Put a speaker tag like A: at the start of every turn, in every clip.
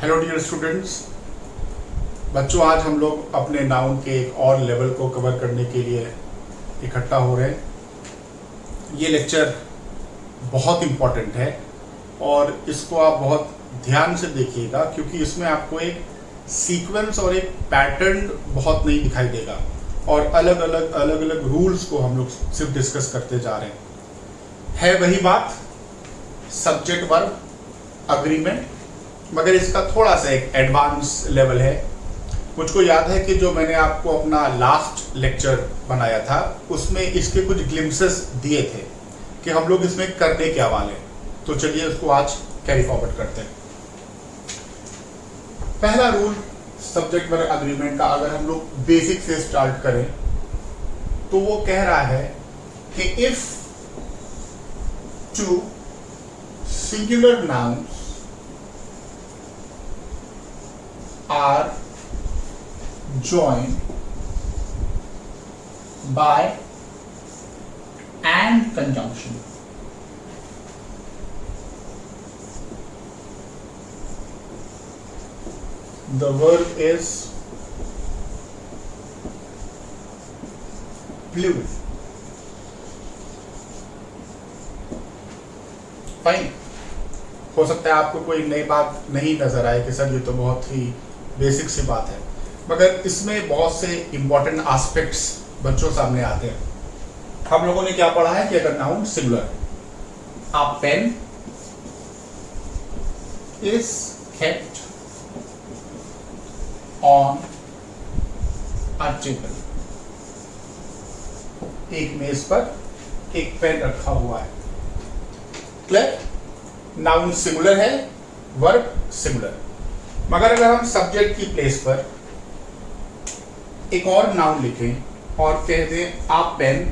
A: Hello dear students. बच्चों, आज हम लोग अपने नाउन के एक और लेवल को कवर करने के लिए इकट्ठा हो रहे हैं। ये लेक्चर बहुत इम्पॉर्टेंट है और इसको आप बहुत ध्यान से देखिएगा, क्योंकि इसमें आपको एक सीक्वेंस और एक पैटर्न बहुत नहीं दिखाई देगा और अलग अलग रूल्स को हम लोग सिर्फ डिस्कस करते जा रहे हैं। है वही बात, सब्जेक्ट वर्ब अग्रीमेंट, मगर इसका थोड़ा सा एक एडवांस लेवल है। मुझको याद है कि जो मैंने आपको अपना लास्ट लेक्चर बनाया था उसमें इसके कुछ ग्लिम्सेस दिए थे कि हम लोग इसमें करने क्या वाले। तो चलिए उसको आज कैरी फॉरवर्ड करते हैं। पहला रूल सब्जेक्ट वर्ब अग्रीमेंट का अगर हम लोग बेसिक से स्टार्ट करें तो वो कह रहा है कि if two singular nouns are joined by and conjunction, the verb is plural. Fine. हो सकता है आपको कोई नई बात नहीं नजर आए कि सर ये तो बहुत ही बेसिक सी बात है, मगर इसमें बहुत से इंपॉर्टेंट एस्पेक्ट्स बच्चों सामने आते हैं। हम लोगों ने क्या पढ़ा है कि अगर noun singular, a pen is kept on a table, एक मेज पर एक पेन रखा हुआ है। क्लियर? नाउन सिंगुलर है, वर्ब सिंगुलर। मगर अगर हम सब्जेक्ट की प्लेस पर एक और नाउन लिखें और कह दें अ पेन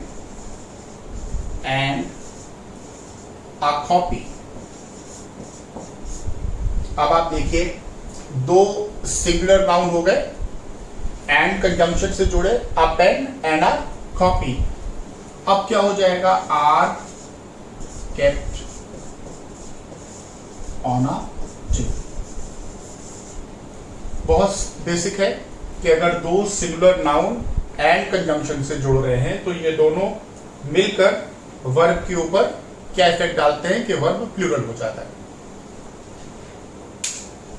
A: एंड अ कॉपी, अब आप देखिए दो सिंगुलर नाउन हो गए, एंड कंजंक्शन से जुड़े, a pen and a copy. अब क्या हो जाएगा? Are kept on a table. बहुत बेसिक है कि अगर दो सिंगुलर नाउन एंड कंजंक्शन से जुड़ रहे हैं तो ये दोनों मिलकर वर्ब के ऊपर क्या इफेक्ट डालते हैं कि वर्ब प्लूरल हो जाता है।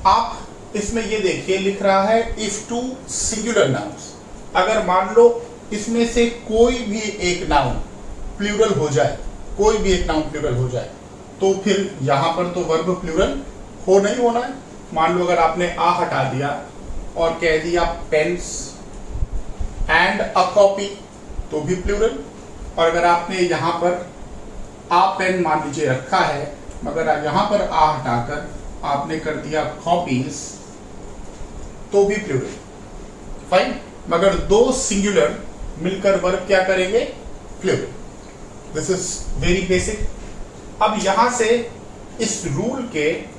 A: आप इसमें ये देखिए लिख रहा है इफ टू सिंगुलर नाउन्स, अगर मान लो इसमें से कोई भी एक नाउन प्लूरल हो जाए, कोई भी एक नाउन प्लूरल हो जाए, तो फिर यहां पर तो वर्ब प्लूरल हो नहीं होना है। मान लो अगर आपने आ हटा दिया और कह दिया पेन्स एंड अ कॉपी, तो भी प्लूरल। और अगर आपने यहां पर आ पेन मान लीजिए रखा है, मगर यहां पर आ हटाकर आपने कर दिया कॉपीज, तो भी प्लूरल। फाइन। मगर दो सिंगुलर मिलकर वर्ब क्या करेंगे? Plural. This is very basic. अब यहां से इस रूल के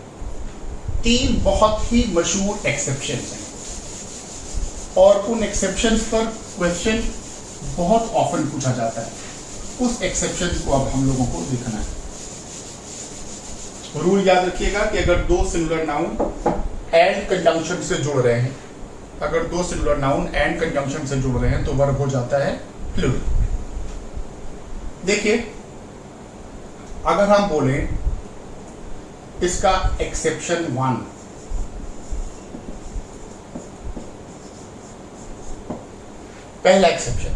A: तीन बहुत ही मशहूर एक्सेप्शंस हैं और उन एक्सेप्शंस पर क्वेश्चन बहुत ऑफन पूछा जाता है। उस एक्सेप्शंस को अब हम लोगों को देखना है। रूल याद रखिएगा कि अगर दो सिंगुलर नाउन एंड कंजंक्शन से जुड़ रहे हैं, अगर दो सिंगुलर नाउन एंड कंजंक्शन से जुड़ रहे हैं तो वर्ब हो जाता है प्लूरल। देखिए, अगर हम बोलें इसका एक्सेप्शन 1, पहला एक्सेप्शन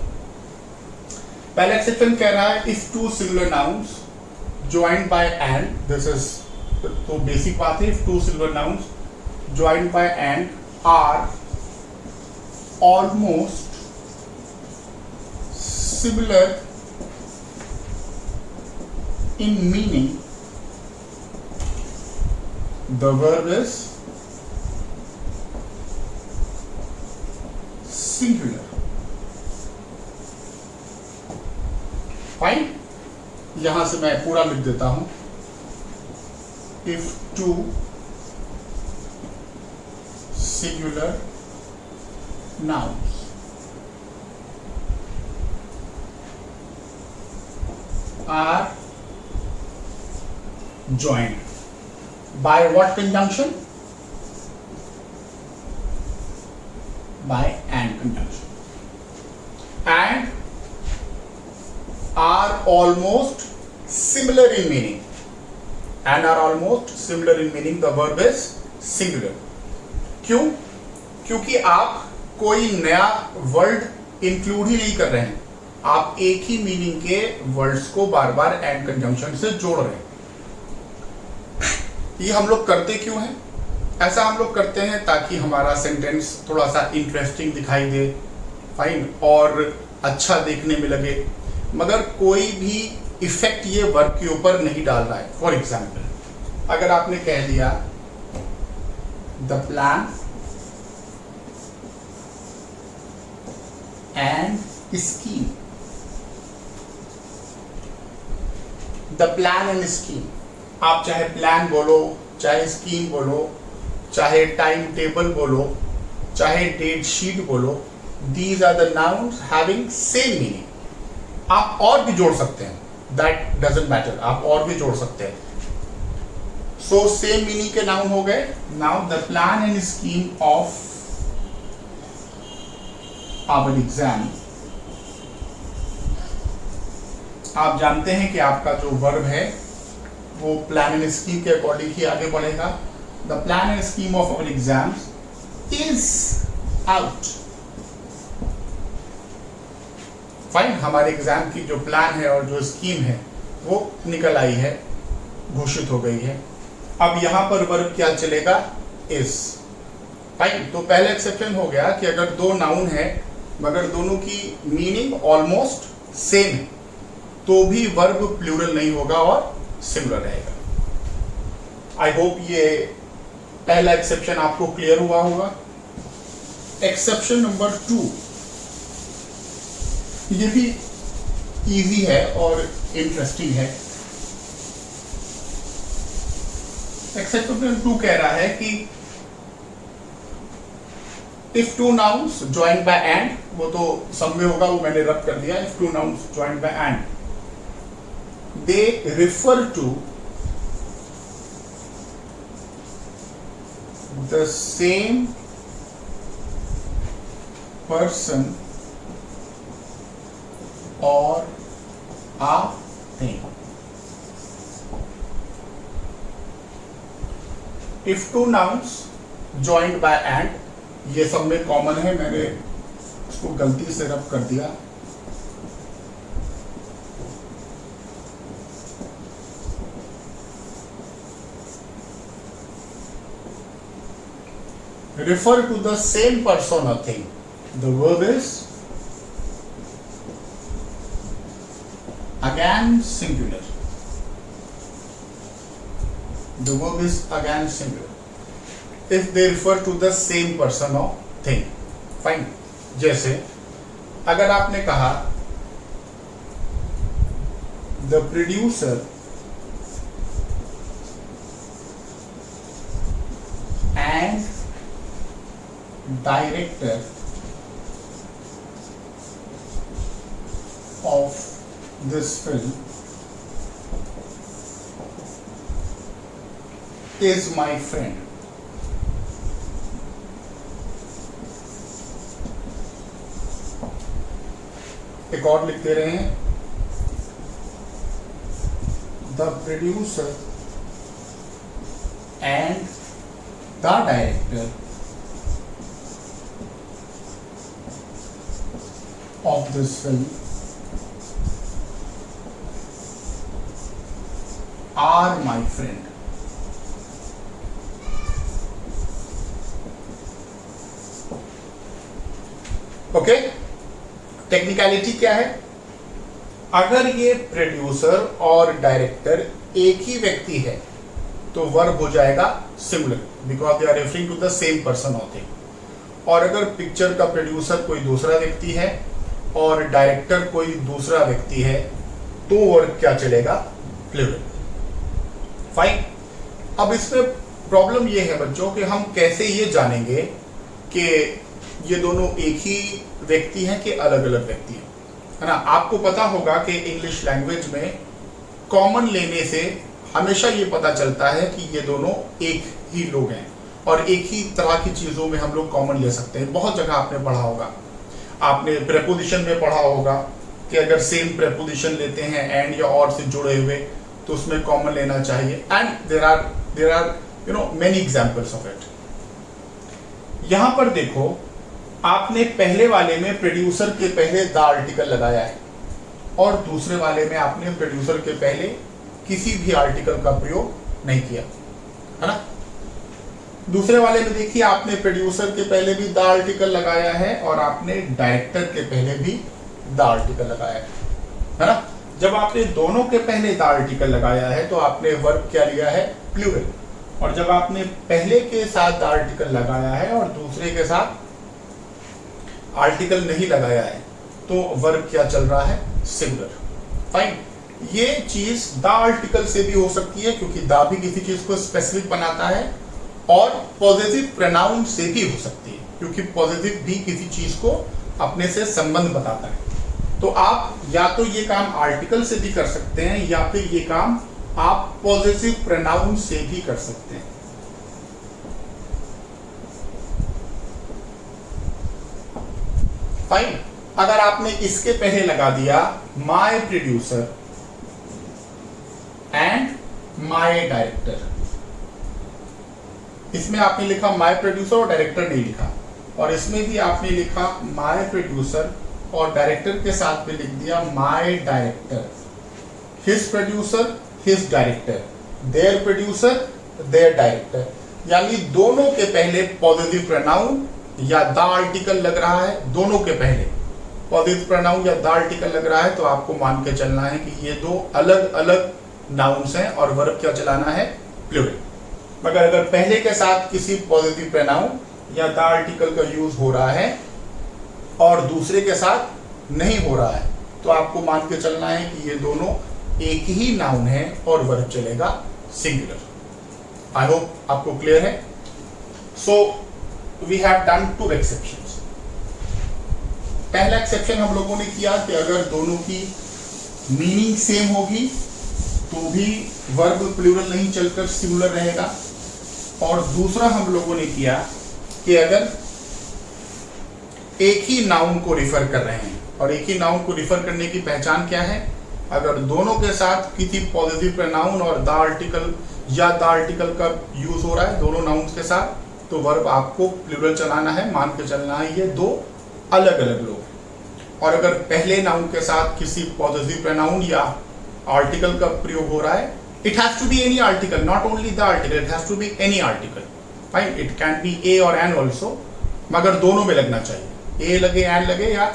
A: कह रहा है if two singular nouns joined by and, this is तो बेसिक बात है, if two singular nouns joined by and are almost similar in meaning, the verb is singular. Fine. यहां से मैं पूरा लिख देता हूं। If two singular nouns are joined by what conjunction? by and conjunction and are almost similar in meaning. And are almost similar in meaning. The verb is singular. क्यों? क्योंकि आप कोई नया वर्ड इंक्लूड ही नहीं कर रहे हैं, आप एक ही मीनिंग के वर्ड्स को बार बार एंड कंजंक्शन से जोड़ रहे हैं। ये हम लोग करते क्यों हैं? ऐसा हम लोग करते हैं ताकि हमारा सेंटेंस थोड़ा सा इंटरेस्टिंग दिखाई दे, फाइन, और अच्छा देखने में लगे, मगर कोई भी इफेक्ट ये वर्ब के ऊपर नहीं डाल रहा है। फॉर एग्जाम्पल, अगर आपने कह दिया the plan and scheme, the plan and scheme, आप चाहे प्लान बोलो, चाहे स्कीम बोलो, चाहे टाइम टेबल बोलो, चाहे डेट शीट बोलो, these are the nouns having same meaning. आप और भी जोड़ सकते हैं, दैट डजंट मैटर, आप और भी जोड़ सकते हैं। सो सेम मीनिंग के नाउन हो गए। Now the plan and scheme of our exam, आप जानते हैं कि आपका जो वर्ब है वो प्लान एंड स्कीम के अकॉर्डिंग ही आगे बढ़ेगा। The plan and scheme of our exams is out. Fine, हमारे एग्जाम की जो प्लान है और जो स्कीम है वो निकल आई है, घोषित हो गई है। अब यहां पर वर्ब क्या चलेगा? इज। फाइन, तो पहले एक्सेप्शन हो गया कि अगर दो नाउन है मगर दोनों की मीनिंग ऑलमोस्ट सेम है तो भी वर्ब प्लूरल नहीं होगा और सिमिलर रहेगा। आई होप ये पहला एक्सेप्शन आपको क्लियर हुआ होगा। एक्सेप्शन नंबर 2, ये भी इजी है और इंटरेस्टिंग है। एक्सेप्शन 2 कह रहा है कि if two nouns joined by and, वो तो सब में होगा, वो मैंने रब कर दिया। If two nouns joined by and, they refer to the same person or a thing. If two nouns joined by and, ये सब में कॉमन है, मैंने उसको गलती से रब कर दिया। refer to the same person or thing, the verb is again singular. The verb is again singular if they refer to the same person or thing. Fine. जैसे अगर आपने कहा the producer and director of this film is my friend. एक और लिख दे रहे हैं, the producer and the director of this film are my friend. Okay, technicality क्या है? अगर ये प्रोड्यूसर और डायरेक्टर एक ही व्यक्ति है तो वर्ब हो जाएगा similar, because they are referring to the same person होते हैं। और अगर पिक्चर का प्रोड्यूसर कोई दूसरा व्यक्ति है और डायरेक्टर कोई दूसरा व्यक्ति है तो वर्ब क्या चलेगा? प्लूरल। फाइन। अब इसमें प्रॉब्लम ये है बच्चों कि हम कैसे ये जानेंगे कि ये दोनों एक ही व्यक्ति हैं कि अलग अलग व्यक्ति हैं, है ना? आपको पता होगा कि इंग्लिश लैंग्वेज में कॉमन लेने से हमेशा ये पता चलता है कि ये दोनों एक ही लोग हैं, और एक ही तरह की चीज़ों में हम लोग कॉमन ले सकते हैं। बहुत जगह आपने पढ़ा होगा, आपने प्रेपोजिशन में पढ़ा होगा कि अगर सेम प्रेपोजिशन लेते हैं एंड या और से जुड़े हुए तो उसमें कॉमन लेना चाहिए। And there are many examples of it. यहां पर देखो, आपने पहले वाले में प्रोड्यूसर के पहले द आर्टिकल लगाया है और दूसरे वाले में आपने प्रोड्यूसर के पहले किसी भी आर्टिकल का प्रयोग नहीं किया, है ना। दूसरे वाले में देखिए, आपने प्रोड्यूसर के पहले भी द आर्टिकल लगाया है और आपने डायरेक्टर के पहले भी द आर्टिकल लगाया है ना। जब आपने दोनों के पहले द आर्टिकल लगाया है तो आपने वर्ब क्या लिया है, प्लूरल। और जब आपने पहले के साथ द आर्टिकल लगाया है और दूसरे के साथ आर्टिकल नहीं लगाया है तो वर्ब क्या चल रहा है, सिंगुलर। फाइन। ये चीज द आर्टिकल से भी हो सकती है क्योंकि द भी किसी चीज को स्पेसिफिक बनाता है, और पॉजिटिव प्रोनाउन से भी हो सकती है क्योंकि पॉजिटिव भी किसी चीज को अपने से संबंध बताता है। तो आप या तो ये काम आर्टिकल से भी कर सकते हैं या फिर ये काम आप पॉजिटिव प्रोनाउन से भी कर सकते हैं। फाइन। अगर आपने इसके पहले लगा दिया my producer and my director, इसमें आपने लिखा माय प्रोड्यूसर और डायरेक्टर नहीं लिखा, और इसमें भी आपने लिखा माय प्रोड्यूसर और डायरेक्टर के साथ में लिख दिया my director, his producer his director, their producer their director, यानी दोनों के पहले पॉजिटिव प्रोनाउन या द आर्टिकल लग रहा है। दोनों के पहले पॉजिटिव प्रोनाउन या द आर्टिकल लग रहा है तो आपको मान के चलना है कि ये दो अलग अलग नाउन्स हैं और वर्ब क्या चलाना है, प्लूरल। मगर अगर पहले के साथ किसी पॉजिटिव प्रोनाउन या द आर्टिकल का यूज हो रहा है और दूसरे के साथ नहीं हो रहा है तो आपको मान के चलना है कि ये दोनों एक ही नाउन है और वर्ब चलेगा सिंगुलर। आई होप आपको क्लियर है। So we have done 2 exceptions. पहला एक्सेप्शन हम लोगों ने किया कि अगर दोनों की मीनिंग सेम होगी तो भी वर्ब प्लूरल नहीं चलकर सिंगुलर रहेगा, और दूसरा हम लोगों ने किया कि अगर एक ही नाउन को रिफर कर रहे हैं, और एक ही नाउन को रिफर करने की पहचान क्या है, अगर दोनों के साथ किसी पॉजिटिव प्रोनाउन और द आर्टिकल या द आर्टिकल का यूज हो रहा है दोनों नाउन्स के साथ, तो वर्ब आपको प्लूरल चलाना है, मान के चलना है ये दो अलग अलग लोग। और अगर पहले नाउन के साथ किसी पॉजिटिव प्रोनाउन या आर्टिकल का प्रयोग हो रहा है, it has to be any article, not only the article, it has to be any article. Fine, it can be a और एन ऑल्सो, मगर दोनों में लगना चाहिए। ए लगे, एन लगे या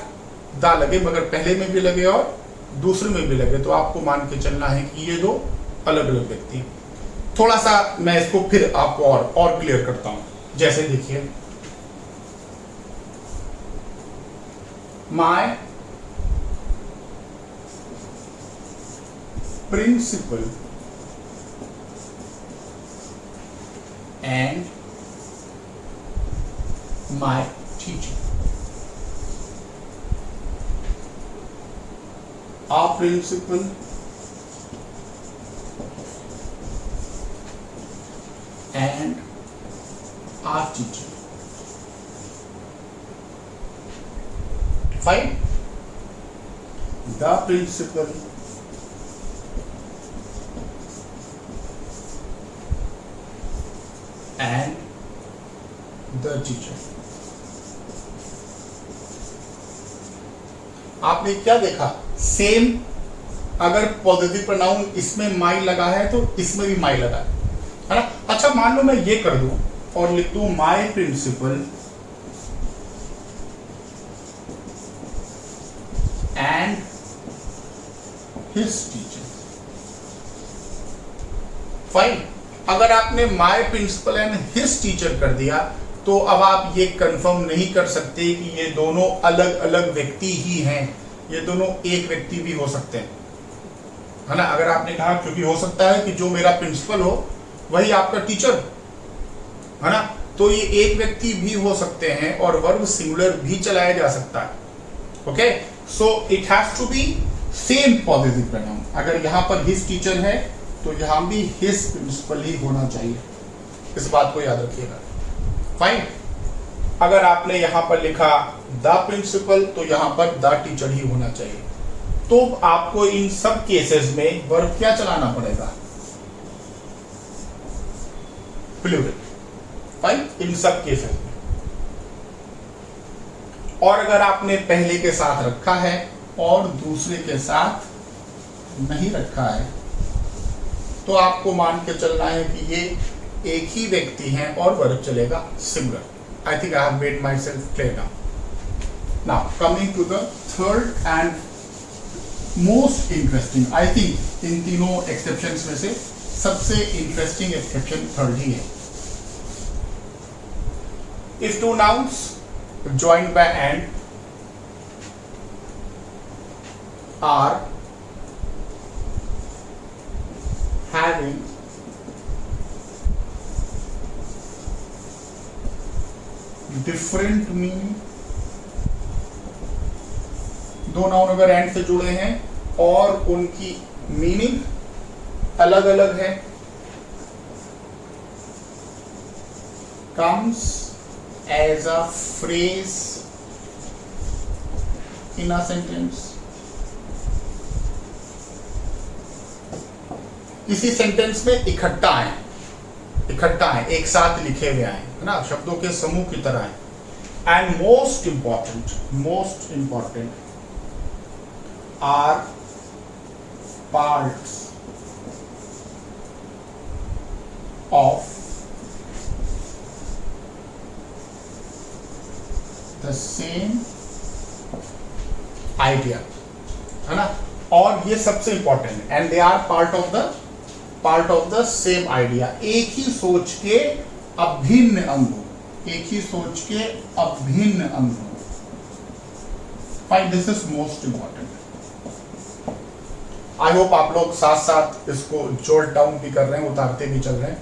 A: द लगे, मगर पहले में भी लगे और दूसरे में भी लगे, तो आपको मान के चलना है कि ये दो अलग अलग व्यक्ति। थोड़ा सा मैं इसको फिर आपको और क्लियर करता हूं। जैसे देखिए, my principal and my teacher. Our principal and our teacher. Fine. The principal and the teacher. आपने क्या देखा, सेम अगर पॉजिटिव प्रोनाउन इसमें माई लगा है तो इसमें भी माई लगा है ना। अच्छा, मान लो मैं ये कर दूं और लिख दूं my principal and his teacher. Fine. अगर आपने my principal and his teacher कर दिया तो अब आप ये कंफर्म नहीं कर सकते कि ये दोनों अलग अलग व्यक्ति ही हैं, ये दोनों एक व्यक्ति भी हो सकते हैं, है ना। अगर आपने कहा, क्योंकि हो सकता है कि जो मेरा प्रिंसिपल हो वही आपका टीचर, है ना, तो ये एक व्यक्ति भी हो सकते हैं और वर्ब सिंगुलर भी चलाया जा सकता है। Okay, so it has to be same positive pronoun. अगर यहाँ पर हिज टीचर है तो यहाँ भी हिज प्रिंसिपल ही होना चाहिए, इस बात को याद रखिएगा। फाइन। अगर आपने यहां पर लिखा द प्रिंसिपल तो यहां पर द टीचर ही होना चाहिए। तो आपको इन सब केसेस में वर्ब क्या चलाना पड़ेगा? प्लूरल। फाइन, इन सब केसेस में। और अगर आपने पहले के साथ रखा है और दूसरे के साथ नहीं रखा है तो आपको मान के चलना है कि ये एक ही व्यक्ति हैं और वर्ब चलेगा singular. I think I have made myself clear now. Now coming to the third and most interesting, I think in तीनों एक्सेप्शंस में से सबसे इंटरेस्टिंग एक्सेप्शन थर्ड ही है। If two nouns joined by and are having different meaning, दो noun अगर and से जुड़े हैं और उनकी मीनिंग अलग अलग है, comes as a phrase in a sentence, किसी सेंटेंस में इकट्ठा है, एक साथ लिखे हुए हैं, है ना, शब्दों के समूह की तरह है। And most important are parts of the same idea, है ना। और ये सबसे इंपॉर्टेंट है, and they are part of the same idea, एक ही सोच के अभिन्न अंगों, fine, this is most important. I hope आप लोग साथ साथ इसको जोट डाउन भी कर रहे हैं, उतारते भी चल रहे हैं,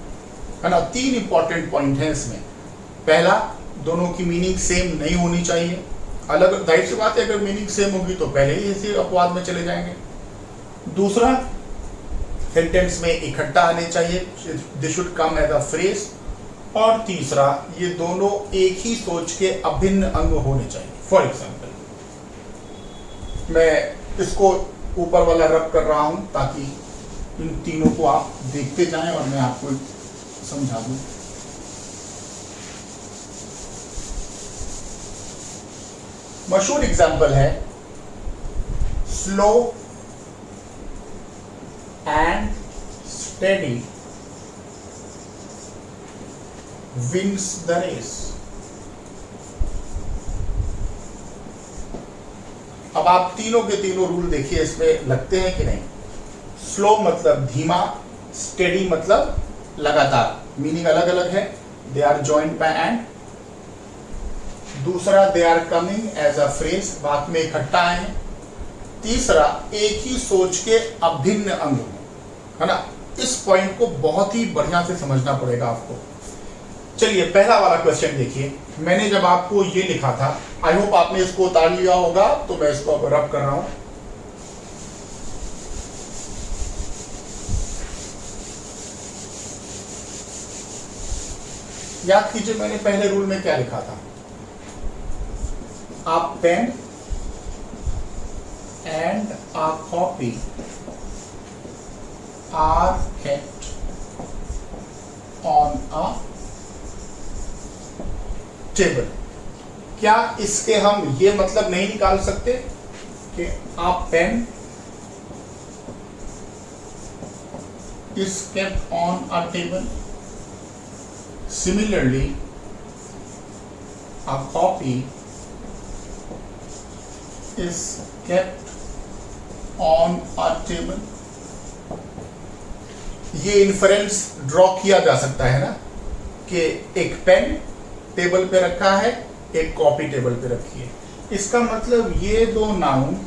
A: है ना। 3 इंपॉर्टेंट पॉइंट हैं इसमें। पहला, दोनों की मीनिंग सेम नहीं होनी चाहिए, अलग, जाहिर सी बात है अगर मीनिंग सेम होगी तो पहले ही इसी अपवाद में चले जाएंगे। दूसरा, सेंटेंस में इकट्ठा आने चाहिए, this should come as a phrase. और तीसरा, ये दोनों एक ही सोच के अभिन्न अंग होने चाहिए। फॉर एग्जाम्पल, मैं इसको ऊपर वाला रब कर रहा हूं ताकि इन तीनों को आप देखते जाएं और मैं आपको समझा दूं। मशहूर एग्जाम्पल है, slow and steady wins the race. अब आप तीनों के तीनों रूल देखिए, इसमें लगते हैं कि नहीं। स्लो मतलब धीमा, स्टेडी मतलब लगातार, मीनिंग अलग अलग है, they are joined by and. दूसरा, they are coming as a phrase, बात में इकट्ठा आए हैं। तीसरा, एक ही सोच के अभिन्न अंग, है ना। इस पॉइंट को बहुत ही बढ़िया से समझना पड़ेगा आपको। चलिए पहला वाला क्वेश्चन देखिए, मैंने जब आपको ये लिखा था, आई होप आपने इसको उतार लिया होगा, तो मैं इसको अब रब कर रहा हूं। याद कीजिए मैंने पहले रूल में क्या लिखा था। A pen and a copy are kept on a table। क्या इसके हम ये मतलब नहीं निकाल सकते कि a pen is kept on a table, similarly a copy is kept on a table। ये इन्फरेंस ड्रॉ किया जा सकता है ना, कि एक पेन टेबल पे रखा है, एक कॉपी टेबल पे रखी है। इसका मतलब ये दो नाउन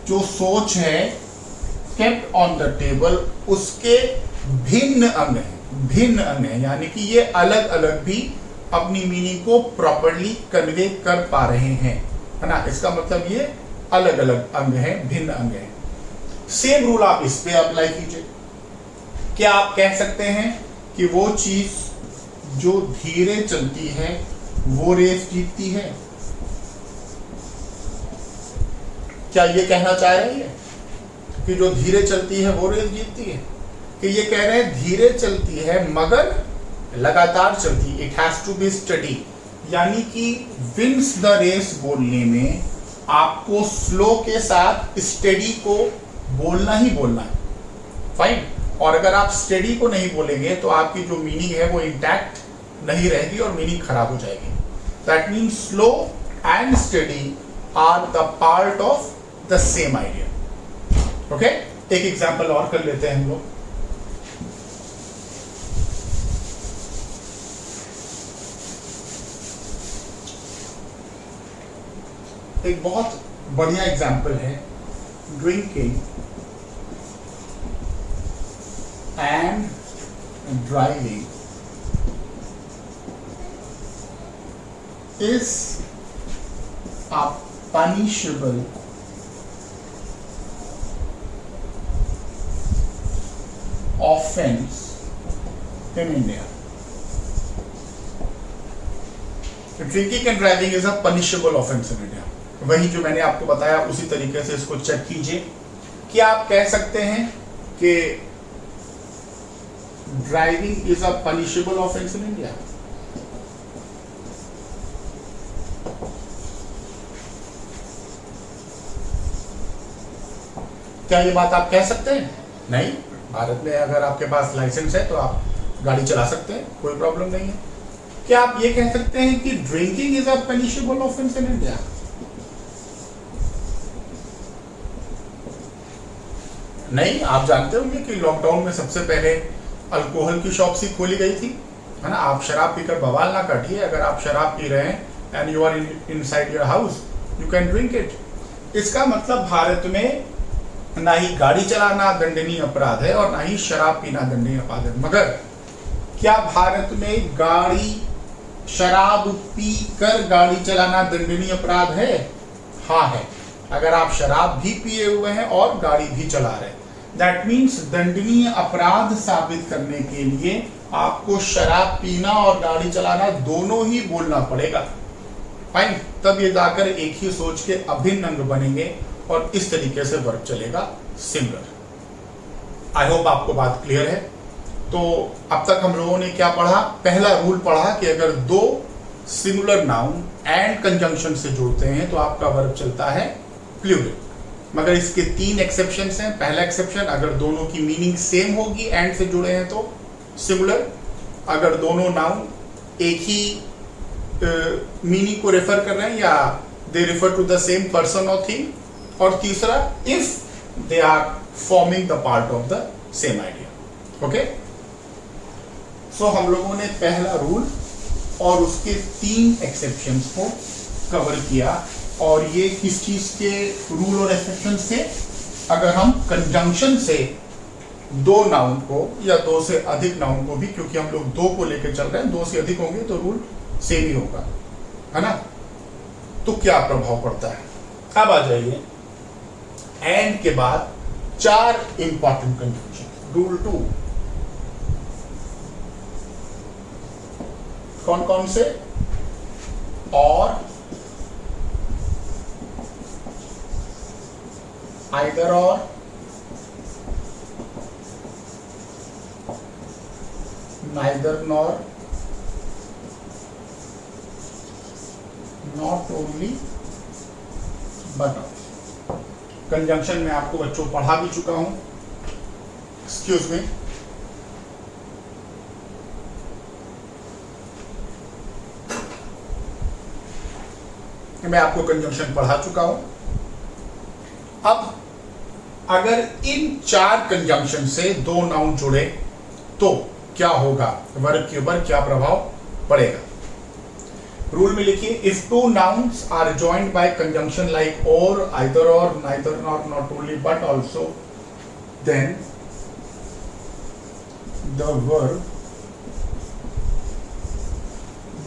A: जो सोच है kept on the table, उसके भिन्न अंग हैं, यानी कि ये अलग अलग भी अपनी मीनिंग को प्रॉपर्ली कन्वे कर पा रहे हैं, है ना। इसका मतलब ये अलग अलग अंग हैं, भिन्न अंग हैं। सेम रूल आप इस पे अप्लाई कीजिए। क्या आप कह सकते हैं कि वो चीज जो धीरे चलती है वो रेस जीतती है। क्या ये कहना चाह रहे हैं कि जो धीरे चलती है वो रेस जीतती है? कि ये कह रहे हैं धीरे चलती है मगर लगातार चलती, it has to be study. यानी कि विंस द रेस बोलने में आपको स्लो के साथ स्टडी को बोलना ही बोलना है, फाइन। और अगर आप स्टडी को नहीं बोलेंगे तो आपकी जो मीनिंग है वो इंटैक्ट नहीं रहेगी और मीनिंग खराब हो जाएगी। That means slow and study are the part of the same idea. Okay, एक एग्जांपल और कर लेते हैं हम लोग। एक बहुत बढ़िया एग्जांपल है, drinking and driving is a punishable offense in India. Drinking and driving is a punishable offense in India. वही जो मैंने आपको बताया उसी तरीके से इसको चेक कीजिए। क्या आप कह सकते हैं कि driving is a punishable offence in India? क्या ये बात आप कह सकते हैं? नहीं, भारत में अगर आपके पास लाइसेंस है तो आप गाड़ी चला सकते हैं, कोई प्रॉब्लम नहीं है। क्या आप ये कह सकते हैं कि drinking is a punishable offence in India? नहीं, आप जानते होंगे कि लॉकडाउन में सबसे पहले अल्कोहल की शॉप्स ही खोली गई थी, है ना। आप शराब पीकर बवाल ना काटिए। अगर आप शराब पी रहे हैं and you are inside your house, you can drink it. इसका मतलब भारत में ना ही गाड़ी चलाना दंडनीय अपराध है और ना ही शराब पीना दंडनीय अपराध है। मगर क्या भारत में शराब पीकर गाड़ी चलाना दंडनीय अपराध है? हाँ है। अगर आप शराब भी पिए हुए हैं और गाड़ी भी चला रहे हैं, दैट मीन्स दंडनीय अपराध साबित करने के लिए आपको शराब पीना और गाड़ी चलाना दोनों ही बोलना पड़ेगा, फाइन। तब ये जाकर एक ही सोच के अभिन्न अंग बनेंगे और इस तरीके से वर्क चलेगा सिमिलर। आई होप आपको बात क्लियर है। तो अब तक हम लोगों ने क्या पढ़ा? पहला रूल पढ़ा कि अगर दो सिंगुलर नाउन एंड कंजंक्शन से जुड़ते हैं तो आपका वर्ब चलता है प्लूरल। मगर इसके 3 एक्सेप्शंस हैं। पहला एक्सेप्शन, अगर दोनों की मीनिंग सेम होगी एंड से जुड़े हैं तो सिंगुलर। अगर दोनों नाउन एक ही मीनिंग को रेफर कर रहे हैं या they refer to the same person और थिंग। और तीसरा, if they are forming the part of the same idea. Okay, so हम लोगों ने पहला रूल और उसके 3 एक्सेप्शंस को कवर किया। और ये किस चीज के रूल और एक्सेप्शन से? अगर हम कंजंक्शन से दो नाउन को या दो से अधिक नाउन को भी, क्योंकि हम लोग 2 को लेकर चल रहे हैं, 2 से अधिक होंगे तो रूल सेम ही होगा, है ना। तो क्या प्रभाव पड़ता है? अब आ जाइए एंड के बाद 4 इंपॉर्टेंट कंजंक्शन। रूल 2 कौन कौन से? और, either or, neither nor, not only but also. Conjunction में आपको बच्चों पढ़ा भी चुका हूं, एक्सक्यूज मी। मैं आपको कंजंक्शन पढ़ा चुका हूं। अब अगर इन 4 कंजंक्शन से 2 नाउन जुड़े तो क्या होगा? वर्ब के ऊपर क्या प्रभाव पड़ेगा? रूल में लिखिए, if 2 nouns are joined by conjunction like or, either or, neither nor, not only but also, then the verb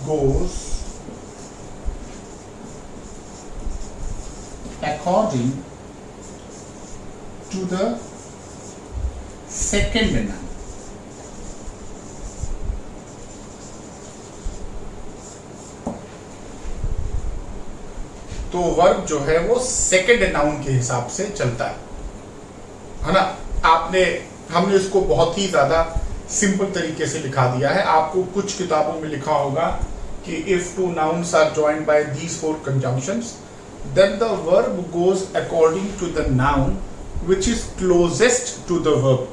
A: goes according to the second noun. तो वर्ब जो है वो सेकंड नाउन के हिसाब से चलता है ना। हमने इसको बहुत ही ज्यादा सिंपल तरीके से लिखा दिया है। आपको कुछ किताबों में लिखा होगा कि if two nouns are joined by these four conjunctions then the verb goes according to the noun which is closest to the verb.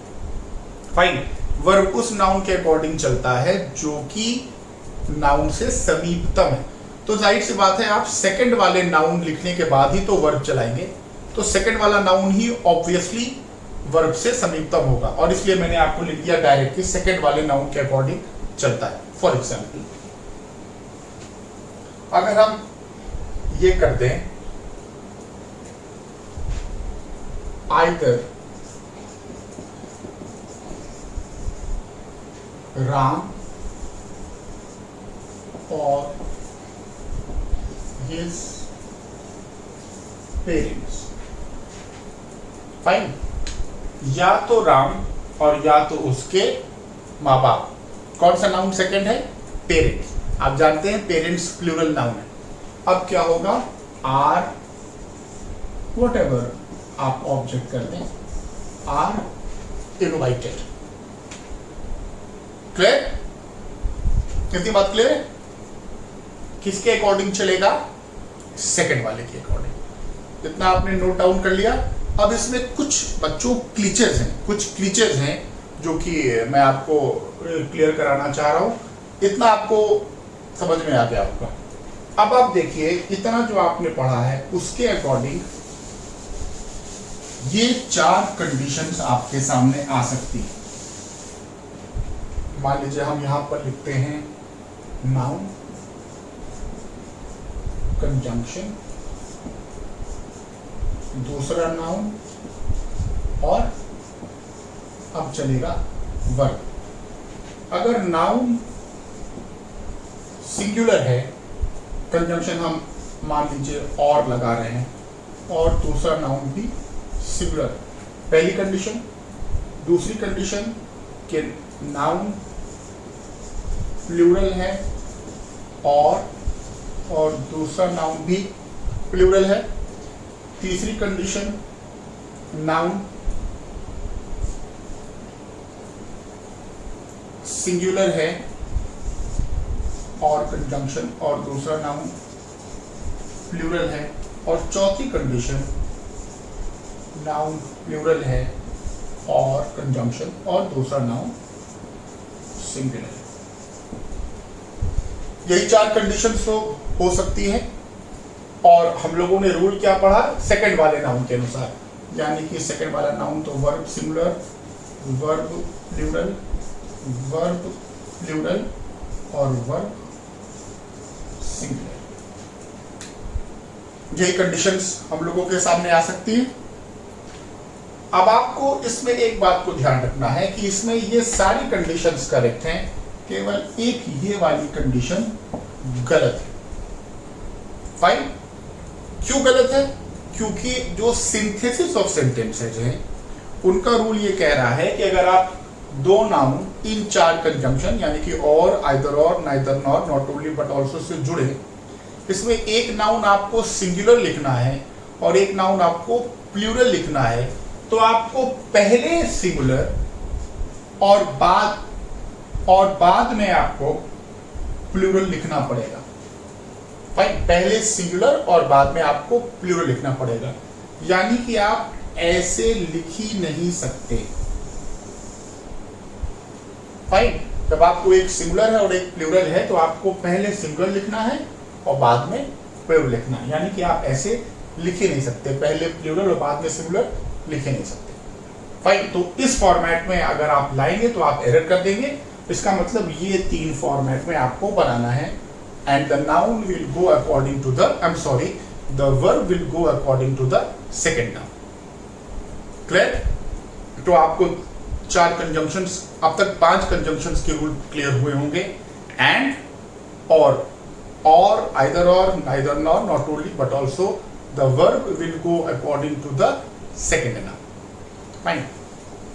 A: Fine, verb उस नाउन के अकॉर्डिंग चलता है जो कि नाउन से समीपतम है। तो जाहिर सी बात है आप सेकंड वाले नाउन लिखने के बाद ही तो वर्ब चलाएंगे, तो सेकंड वाला नाउन ही ऑब्वियसली वर्ब से समीपतम होगा, और इसलिए मैंने आपको लिख दिया डायरेक्ट कि सेकंड वाले नाउन के अकॉर्डिंग चलता है। फॉर एग्जाम्पल अगर हम ये करते हैं आइदर राम और his parents, फाइन, या तो राम और या तो उसके माँ बाप। कौन सा नाउन सेकंड है? पेरेंट्स। आप जानते हैं पेरेंट्स प्लूरल नाउन है। अब क्या होगा? आर वट एवर आप ऑब्जेक्ट कर दें, आर इनवाइटेड। क्लियर? कितनी बात क्लियर है? किसके अकॉर्डिंग चलेगा? सेकंड वाले के अकॉर्डिंग। इतना आपने नोट डाउन कर लिया। अब इसमें कुछ बच्चों कुछ क्लीचर्स हैं जो कि मैं आपको क्लियर कराना चाह रहा हूं। इतना आपको समझ में आ गया होगा। अब आप देखिए, इतना जो आपने पढ़ा है उसके अकॉर्डिंग ये 4 कंडीशंस आपके सामने आ सकती है। मान लीजिए हम यहां पर लिखते हैं नाउन कंजंक्शन, दूसरा नाउन, और अब चलेगा वर्ब। अगर नाउन सिंगुलर है, कंजंक्शन हम मान लीजिए और लगा रहे हैं, और दूसरा नाउन भी सिंगुलर, पहली कंडीशन। दूसरी कंडीशन कि नाउन प्लूरल है और दूसरा नाउन भी प्लूरल है। तीसरी कंडीशन नाउन सिंगुलर है और कंजंक्शन और दूसरा नाउन प्लूरल है। और चौथी कंडीशन नाउन प्लूरल है और कंजंक्शन और दूसरा नाउन सिंगुलर है। यही 4 कंडीशंस तो हो सकती हैं। और हम लोगों ने रूल क्या पढ़ा? सेकंड वाले नाउन के अनुसार, यानी कि सेकंड वाला नाउन तो verb singular, verb plural, verb plural और वर्ब सिंगुलर। यही कंडीशंस हम लोगों के सामने आ सकती हैं। अब आपको इसमें एक बात को ध्यान रखना है कि इसमें ये सारी कंडीशंस करेक्ट हैं, केवल एक ये वाली कंडीशन गलत है। फाइन, क्यों गलत है? क्योंकि जो सिंथेसिस ऑफ सेंटेंसेज हैं उनका रूल ये कह रहा है कि अगर आप 2 नाउन इन 4 कंजंक्शन यानी कि और, either or, neither nor, not only but also say जुड़े, इसमें एक नाउन आपको सिंगुलर लिखना है और एक नाउन आपको प्लूरल लिखना है, तो आपको पहले सिंगुलर और बाद में आपको प्लूरल लिखना पड़ेगा। फाइन, पहले सिंगुलर और बाद में आपको प्लूरल लिखना पड़ेगा, यानी कि आप ऐसे लिख ही नहीं सकते। फाइन, जब आपको एक सिंगुलर है और एक प्लूरल है तो आपको पहले सिंगुलर लिखना है और बाद में प्लूरल लिखना है, यानी कि आप ऐसे लिख ही नहीं सकते, पहले प्लूरल और बाद में सिंगुलर लिख ही नहीं सकते। फाइन, तो इस फॉर्मेट में अगर आप लाएंगे तो आप एरर कर देंगे। इसका मतलब ये 3 फॉर्मेट में आपको बनाना है, and the noun will go according to the verb will go according to the second noun. Clear? तो आपको 4 कंजंक्शंस, अब तक 5 कंजंक्शंस के रूल क्लियर हुए होंगे। And, or, either or, neither nor, not only but also the verb will go according to the second noun. Fine,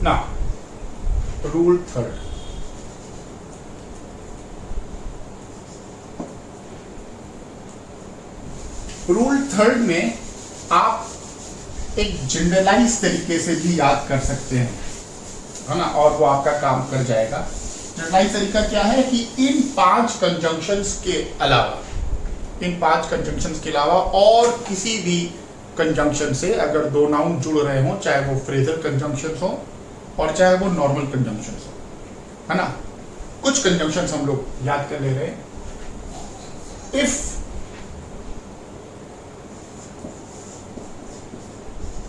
A: now rule 3rd, rule third में आप एक जनरलाइज तरीके से भी याद कर सकते हैं, है ना, और वो आपका काम कर जाएगा। जनरलाइज तरीका क्या है कि इन 5 कंजंक्शंस के अलावा और किसी भी कंजंक्शन से अगर 2 नाउन जुड़ रहे हो, चाहे वो फ्रेजल कंजंक्शंस हो और चाहे वो नॉर्मल कंजंक्शंस हो, है ना, कुछ कंजंक्शंस हम लोग याद कर ले रहे हैं। If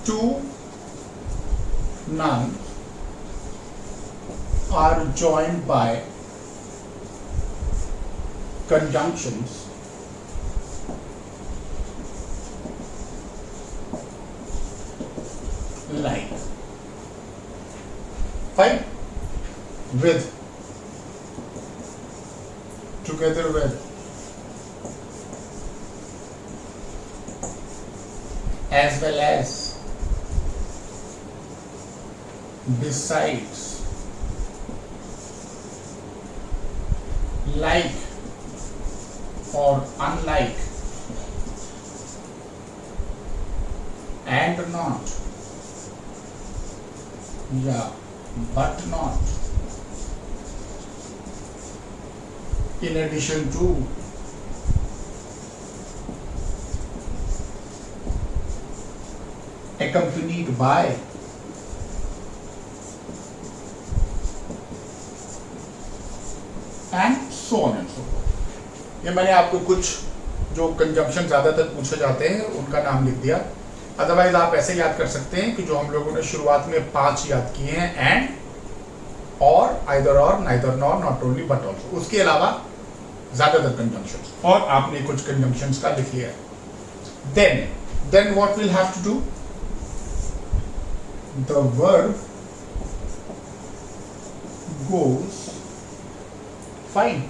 A: 2 nouns are joined by conjunctions like fine, with, together with, as well as, besides, like or unlike, and not, yeah, but not, in addition to, accompanied by, and so on and so fourth. ये मैंने आपको कुछ जो conjunction ज्यादातर पूछे जाते हैं उनका नाम लिख दिया। अदरवाइज आप ऐसे याद कर सकते हैं कि जो हम लोगों ने शुरुआत में 5 याद किए हैं, and, or, either or, neither nor, not only but also, उसके अलावा ज्यादातर कंजंक्शंस, और आपने कुछ कंजंक्शंस का लिख लिया है। Then what will have to do, the verb goes fine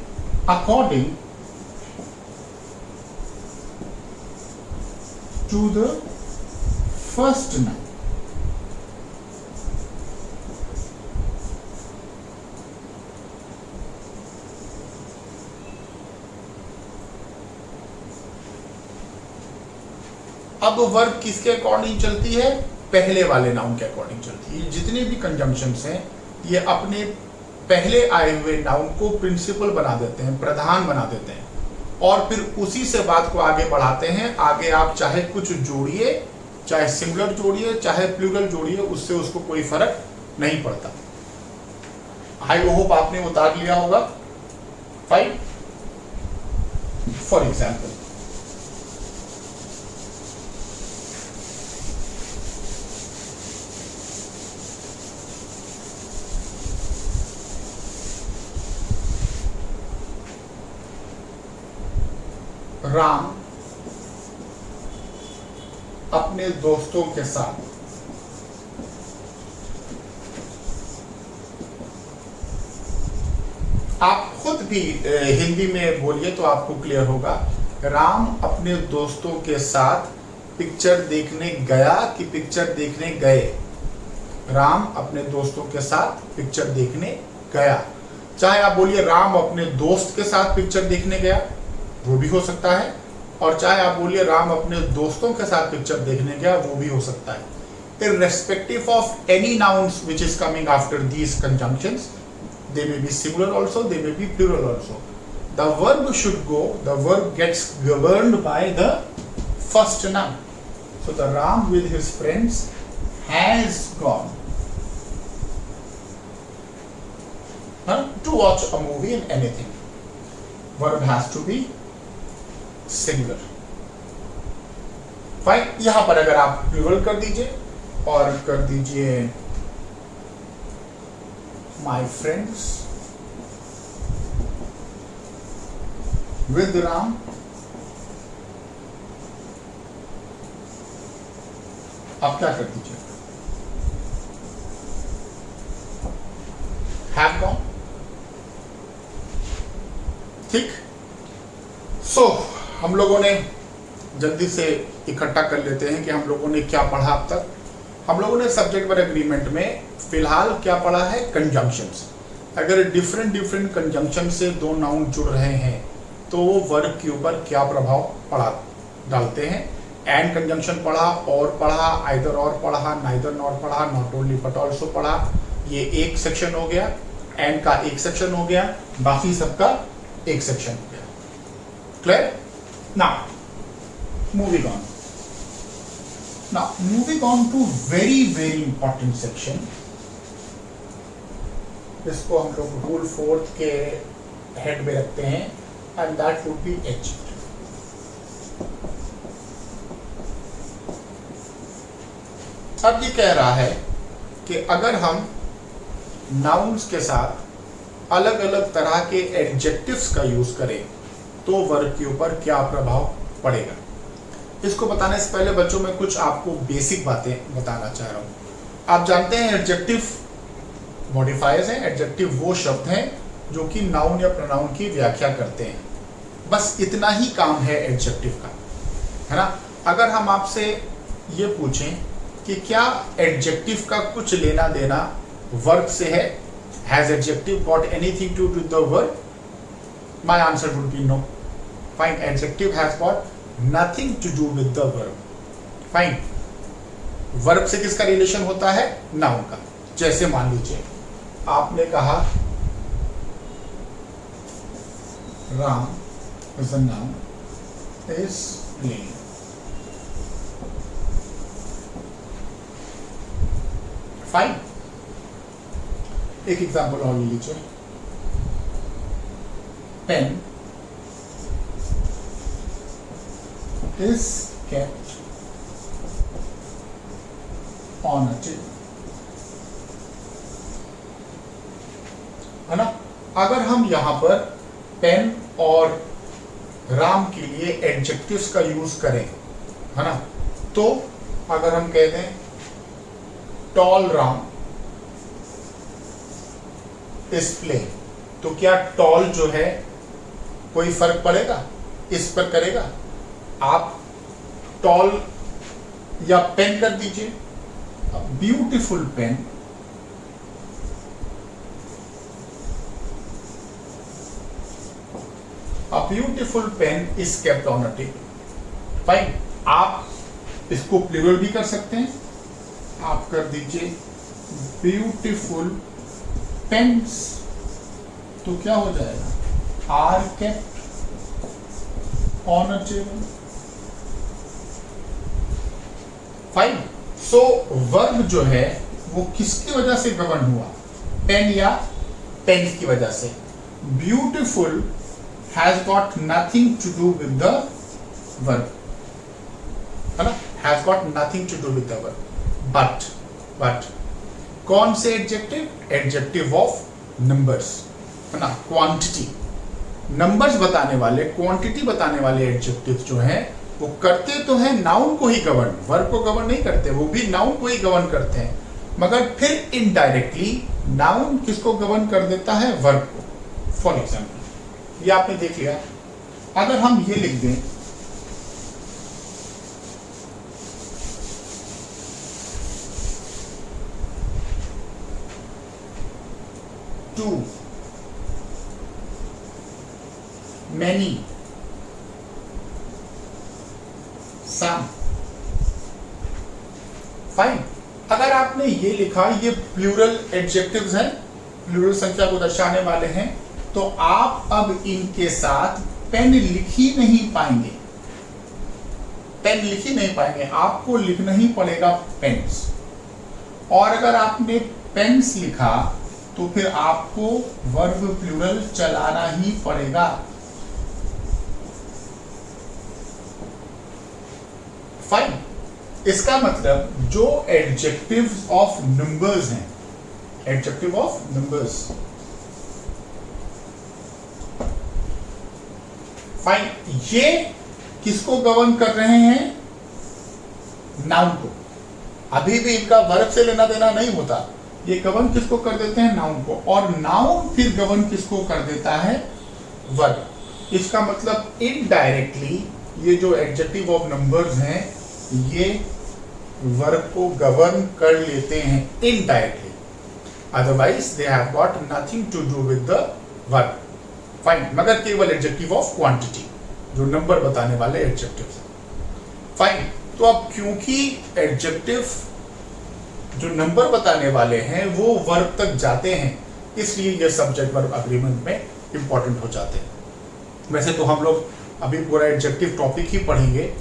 A: according to the first noun. अब वर्ब किसके अकॉर्डिंग चलती है, पहले वाले नाउन के अकॉर्डिंग चलती है। जितने भी कंजंक्शंस हैं ये अपने पहले आए हुए नाउन को प्रिंसिपल बना देते हैं, प्रधान बना देते हैं, और फिर उसी से बात को आगे बढ़ाते हैं। आगे आप चाहे कुछ जोड़िए, चाहे सिंगुलर जोड़िए, चाहे प्लूरल जोड़िए, उससे उसको कोई फर्क नहीं पड़ता। आई होप आपने उतार लिया होगा। फाइन, फॉर एग्जाम्पल, राम अपने दोस्तों के साथ आप खुद भी हिंदी में बोलिए तो आपको क्लियर होगा। राम अपने दोस्तों के साथ पिक्चर देखने गया कि पिक्चर देखने गए। राम अपने दोस्तों के साथ पिक्चर देखने गया। चाहे आप बोलिए राम अपने दोस्त के साथ पिक्चर देखने गया, वो भी हो सकता है, और चाहे आप बोलिए राम अपने दोस्तों के साथ पिक्चर देखने गया, वो भी हो सकता है। Irrespective of any nouns which is coming after these conjunctions, they may be singular also, they may be plural also. The verb should go, the verb gets governed by the first noun. So the Ram with his friends has gone to watch a movie and anything. Verb has to be singular. Fine, यहां पर अगर आप plural कर दीजिए और कर दीजिए my friends with Ram, आप क्या कर दीजिए, हैव गॉन। ठीक, सो हम लोगों ने जल्दी से इकट्ठा कर लेते हैं कि हम लोगों ने क्या पढ़ा अब तक। हम लोगों ने सब्जेक्ट वर्ब एग्रीमेंट में फिलहाल क्या पढ़ा है, कंजंक्शंस। अगर डिफरेंट कंजंक्शन से 2 नाउन जुड़ रहे हैं तो वो वर्ब के ऊपर क्या प्रभाव डालते हैं। एंड कंजंक्शन पढ़ा, और पढ़ा, आइदर और पढ़ा, नाइदर नॉर पढ़ा, नॉट ओनली बट ऑल्सो पढ़ा। ये एक सेक्शन हो गया, एंड का एक सेक्शन हो गया, बाकी सबका एक सेक्शन हो गया। Clear? Now moving on, to very very important section. इसको हम लोग रूल 4 के हेड में रखते हैं, and that would B adjective. अब ये कह रहा है कि अगर हम नाउन्स के साथ अलग अलग तरह के एडजेक्टिव्स का यूज करें तो वर्ब के ऊपर क्या प्रभाव पड़ेगा। इसको बताने से पहले बच्चों में कुछ आपको बेसिक बातें बताना चाह रहा हूं। आप जानते हैं एडजेक्टिव मॉडिफायर्स हैं। एडजेक्टिव वो शब्द हैं जो कि नाउन या प्रोनाउन की व्याख्या करते हैं। बस इतना ही काम है एडजेक्टिव का, है ना। अगर हम आपसे ये पूछें कि क्या एडजेक्टिव का कुछ लेना देना वर्ब से है, has adjective got anything to do with the verb? My answer would be no. Fine, adjective has got nothing to do with the verb. Fine, verb से किसका रिलेशन होता है? नाउन का। जैसे मान लीजिए आपने कहा Ram is a noun, is playing. Fine, एक एग्जांपल और ले लीजिए। Pen is kept on a table, है ना। अगर हम यहां पर पेन और राम के लिए एडजेक्टिव्स का यूज करें, है ना, तो अगर हम कह दें टॉल राम इज प्लेइंग, तो क्या टॉल जो है कोई फर्क पड़ेगा इस पर करेगा? आप टॉल या पेन कर दीजिए। Beautiful pen A beautiful pen is kept on a table. Fine, आप इसको प्लूरल भी कर सकते हैं। आप कर दीजिए ब्यूटीफुल पेन्स, तो क्या हो जाएगा? Are kept on a table. Fine, so verb जो है वो किसकी वजह से गवर्न हुआ? पेन या पेन्स की वजह से। Beautiful has got nothing to do with the verb, है ना, has got nothing to do with the verb, but कौन से एडजेक्टिव? एडजेक्टिव ऑफ नंबर्स, है ना, क्वांटिटी। नंबर्स बताने वाले, क्वांटिटी बताने वाले एडजेक्टिव जो हैं वो करते तो हैं नाउन को ही गवर्न, वर्ब को गवर्न नहीं करते। वो भी नाउन को ही गवर्न करते हैं, मगर फिर इनडायरेक्टली नाउन किसको गवर्न कर देता है? वर्ब को। फॉर एग्जाम्पल, ये आपने देख लिया। अगर हम ये लिख दें टू मैनी सम, फाइन। अगर आपने ये लिखा, ये प्लूरल एडजेक्टिव्स हैं, प्लूरल संख्या को दर्शाने वाले हैं, तो आप अब इनके साथ पेन लिख ही नहीं पाएंगे। पेन लिख ही नहीं पाएंगे, आपको लिखना ही पड़ेगा पेन्स। और अगर आपने पेन्स लिखा तो फिर आपको वर्ब प्लूरल चलाना ही पड़ेगा। फाइन, इसका मतलब जो एडजेक्टिव्स ऑफ नंबर्स हैं, एडजेक्टिव ऑफ नंबर्स, फाइन, ये किसको गवर्न कर रहे हैं? नाउन को। अभी भी इनका वर्ब से लेना देना नहीं होता, ये गवर्न किसको कर देते हैं? नाउन को। और नाउन फिर गवर्न किसको कर देता है? वर्ब। इसका मतलब इनडायरेक्टली ये जो एडजेक्टिव ऑफ नंबर्स हैं ये वर्ब को गवर्न कर लेते हैं indirectly, otherwise they have got nothing to do with the verb. Fine, मगर केवल एडजेक्टिव ऑफ क्वांटिटी, जो नंबर बताने वाले एडजेक्टिव्स हैं। फाइन। तो अब क्योंकि एडजेक्टिव जो नंबर बताने वाले हैं वो वर्ब तक जाते हैं, इसलिए ये सब्जेक्ट वर्ब अग्रीमेंट में इंपॉर्टेंट हो जाते हैं। वैसे तो हम लोग अभी पूरा एडजेक्टिव टॉपिक ही पढ़ेंगे,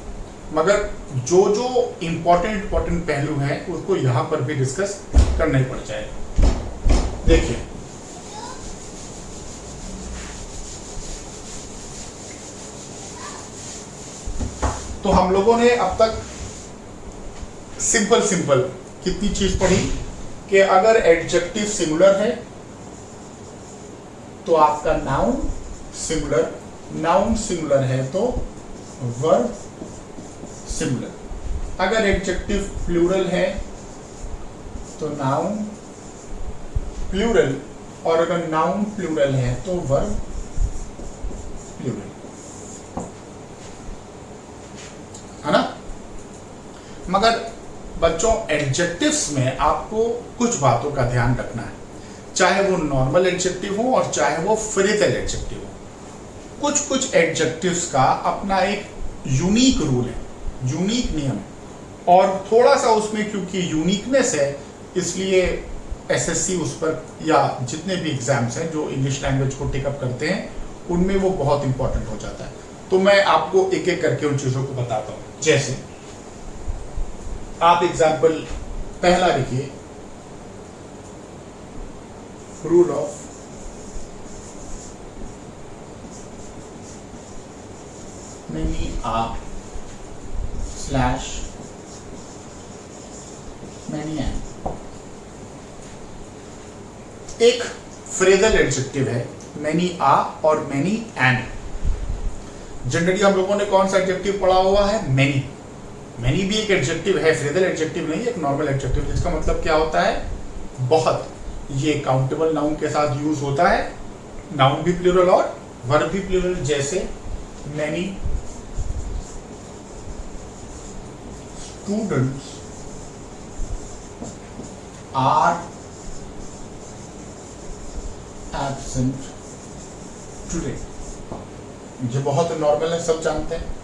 A: मगर जो जो इंपॉर्टेंट पहलू हैं उसको यहां पर भी डिस्कस करना ही पड़ जाएगा। देखिए, तो हम लोगों ने अब तक सिंपल कितनी चीज पढ़ी कि अगर एडजेक्टिव सिंगुलर है तो आपका नाउन सिंगुलर, नाउन सिंगुलर है तो वर्ब सिंगुलर, अगर एडजेक्टिव प्लूरल है तो नाउन प्लूरल, और अगर नाउन प्लूरल है तो वर्ब प्लूरल, है ना। मगर बच्चों एडजेक्टिव्स में आपको कुछ बातों का ध्यान रखना है, चाहे वो नॉर्मल एडजेक्टिव हो और चाहे वो फ्रेजल एडजेक्टिव हो। कुछ एडजेक्टिव्स का अपना एक यूनिक रूल है, यूनिक नियम है, और थोड़ा सा उसमें क्योंकि यूनिकनेस है इसलिए एसएससी उस पर या जितने भी एग्जाम्स हैं जो इंग्लिश लैंग्वेज को टेकअप करते हैं उनमें वो बहुत इंपॉर्टेंट हो जाता है। तो मैं आपको एक एक करके उन चीजों को बताता हूं। जैसे आप एग्जाम्पल पहला लिखिए, rule of many are / many and। एक फ्रेजल एडजेक्टिव है many are और many and। जनरली हम लोगों ने कौन सा एडजेक्टिव पढ़ा हुआ है? many। many भी एक एडजेक्टिव है, फ्रेजल एडजेक्टिव नहीं, एक नॉर्मल एडजेक्टिव, जिसका मतलब क्या होता है? बहुत। ये काउंटेबल नाउन के साथ यूज होता है, नाउन भी प्लूरल और वर्ब भी प्लूरल। जैसे many students are absent today। ये बहुत नॉर्मल है, सब जानते हैं।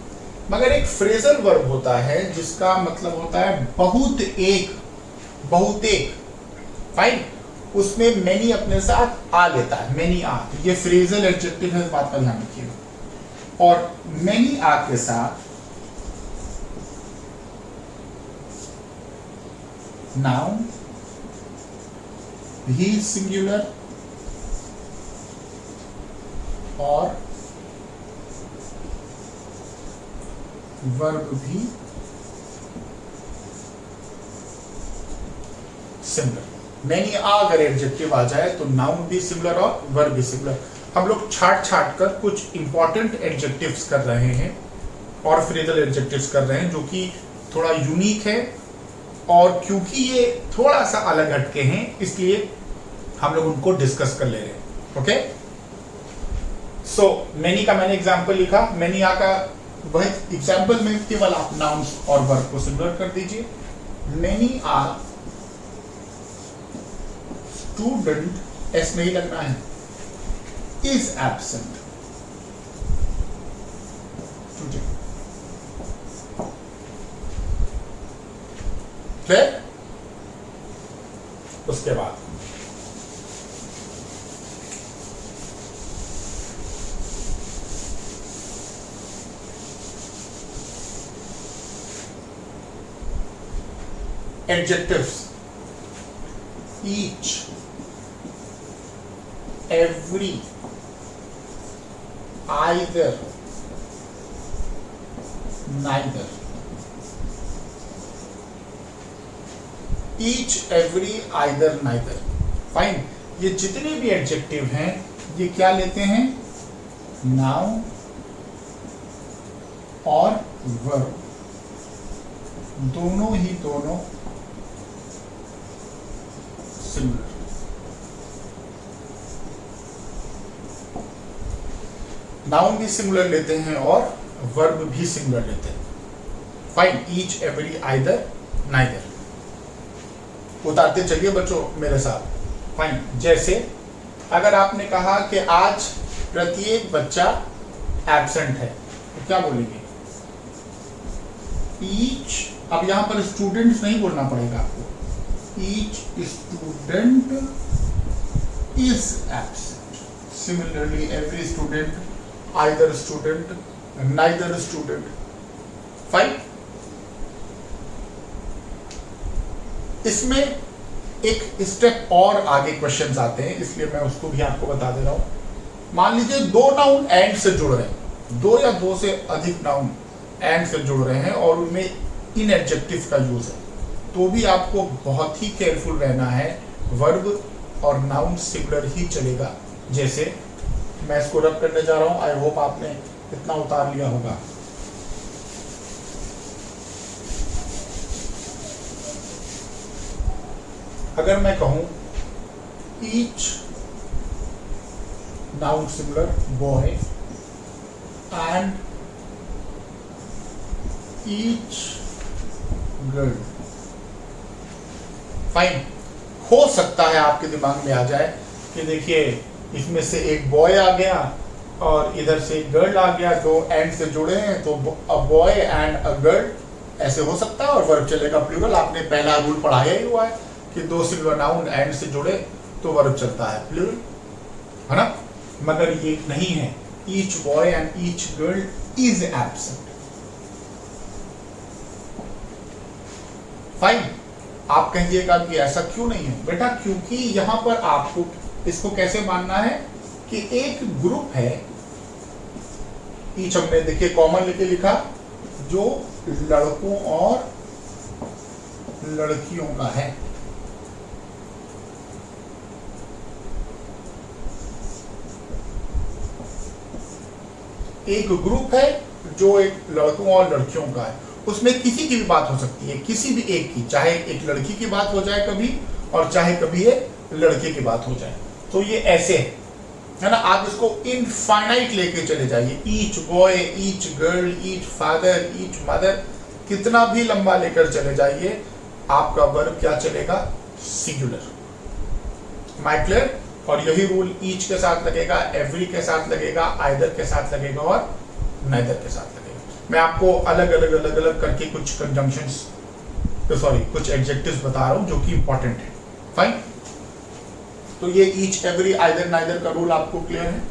A: मगर एक फ्रेजल वर्ब होता है जिसका मतलब होता है बहुत एक, फाइन। उसमें मैनी अपने साथ आ लेता है, मैनी आ, ये फ्रेजल एडजेक्टिव है, इस बात का ध्यान रखिएगा। और मैनी आ के साथ नाउन भी सिंगुलर और वर्ब भी सिंगुलर। मैनी आ अगर एडजेक्टिव आ जाए तो नाउन भी सिंगुलर और वर्ब भी सिंगुलर। हम लोग छाट कर कुछ इंपॉर्टेंट एडजेक्टिव्स कर रहे हैं और फ्रेजल एडजेक्टिव्स कर रहे हैं जो कि थोड़ा यूनिक है, और क्योंकि ये थोड़ा सा अलग हटके हैं इसलिए हम लोग उनको डिस्कस कर ले रहे हैं। ओके, सो मैनी का मैंने एग्जांपल लिखा, मैनी आ का वह एग्जांपल में केवल आप नाउन्स और वर्ब को सिंगुलर कर दीजिए। मैनी आ स्टूडेंट, एस नहीं लगना है, इज एब्सेंट टुडे। फिर उसके बाद adjectives, each, every, either, neither. Each, every, either, neither, fine. ये जितने भी एडजेक्टिव हैं ये क्या लेते हैं? नाउन और वर्ब, दोनों ही दोनों सिंगुलर। नाउन भी सिंगुलर लेते हैं और वर्ब भी सिंगुलर लेते हैं। Fine, each, every, either, neither. उतारते चलिए बच्चों मेरे साथ। फाइन, जैसे अगर आपने कहा कि आज प्रत्येक बच्चा एब्सेंट है तो क्या बोलेंगे? ईच, अब यहां पर स्टूडेंट्स नहीं बोलना पड़ेगा आपको, each student is absent. Similarly every student, either student, neither student. Fine. इसमें एक स्टेप और आगे क्वेश्चंस आते हैं, इसलिए मैं उसको भी आपको बता दे रहा हूं। मान लीजिए दो नाउन एंड से जुड़ रहे हैं, दो या दो से अधिक नाउन एंड से जुड़ रहे हैं और उनमें इन एडजेक्टिव का यूज है, तो भी आपको बहुत ही केयरफुल रहना है, वर्ब और नाउन सिमिलर ही चलेगा। जैसे मैं इसको रब करने जा रहा हूं, आई होप आपने इतना उतार लिया होगा। अगर मैं कहूं each noun similar boy and each girl, fine. हो सकता है आपके दिमाग में आ जाए कि देखिए इसमें से एक बॉय आ गया और इधर से एक गर्ल आ गया, दो एंड से जुड़े हैं तो a boy and a girl ऐसे हो सकता है और वर्ब चलेगा प्लूरल। आपने पहला रूल पढ़ाया ही हुआ है कि दो सिंगुलर नाउन एंड से जुड़े तो वर्ब चलता है प्लूरल, है ना। मगर ये नहीं है, each boy and each girl is absent. Fine. आप कहिएगा कि ऐसा क्यों नहीं है बेटा, क्योंकि यहां पर आपको इसको कैसे मानना है कि एक ग्रुप है, ईच हमने देखिए कॉमन लेके लिखा, जो लड़कों और लड़कियों का है। एक ग्रुप है जो एक लड़कों और लड़कियों का है, उसमें किसी की भी बात हो सकती है, किसी भी एक की, चाहे एक लड़की की बात हो जाए कभी और चाहे कभी एक लड़के की बात हो जाए। तो ये ऐसे है ना, आप इसको इनफाइनाइट लेके चले जाइए, each boy, each girl, each father, each mother, कितना भी लंबा लेकर चले जाइए, आपका वर्ब क्या चलेगा, सिंगुलर। My clear. और यही रूल ईच के साथ लगेगा, एवरी के साथ लगेगा, आइदर के साथ लगेगा और नाइदर के साथ लगेगा। मैं आपको अलग अलग करके कुछ कंजंक्शंस, सॉरी कुछ एडजेक्टिव्स बता रहा हूं जो कि इंपॉर्टेंट है। फाइन। तो ये ईच, एवरी, आइदर, नाइदर का रूल आपको क्लियर है।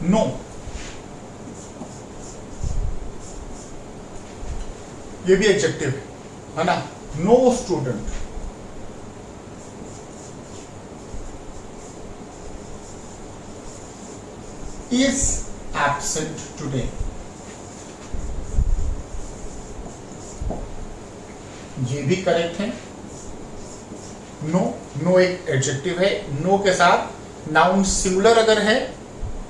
A: नो, ये भी एडजेक्टिव है ना। No student is absent today। ये भी करेक्ट है। नो, नो एक एडजेक्टिव है, नो के साथ नाउन सिंगुलर अगर है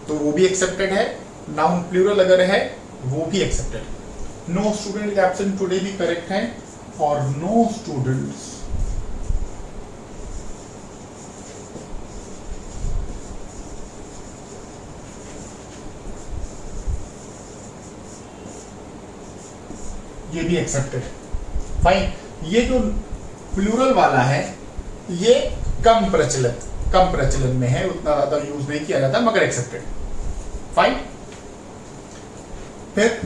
A: तो वो भी एक्सेप्टेड है, नाउन प्लूरल अगर है वो भी एक्सेप्टेड है। No student is absent today भी करेक्ट है, और नो स्टूडेंट्स ये भी एक्सेप्टेड। फाइन। ये जो प्लूरल वाला है ये कम प्रचलन में है, उतना ज्यादा यूज नहीं किया जाता, मगर एक्सेप्टेड। फाइन। फिर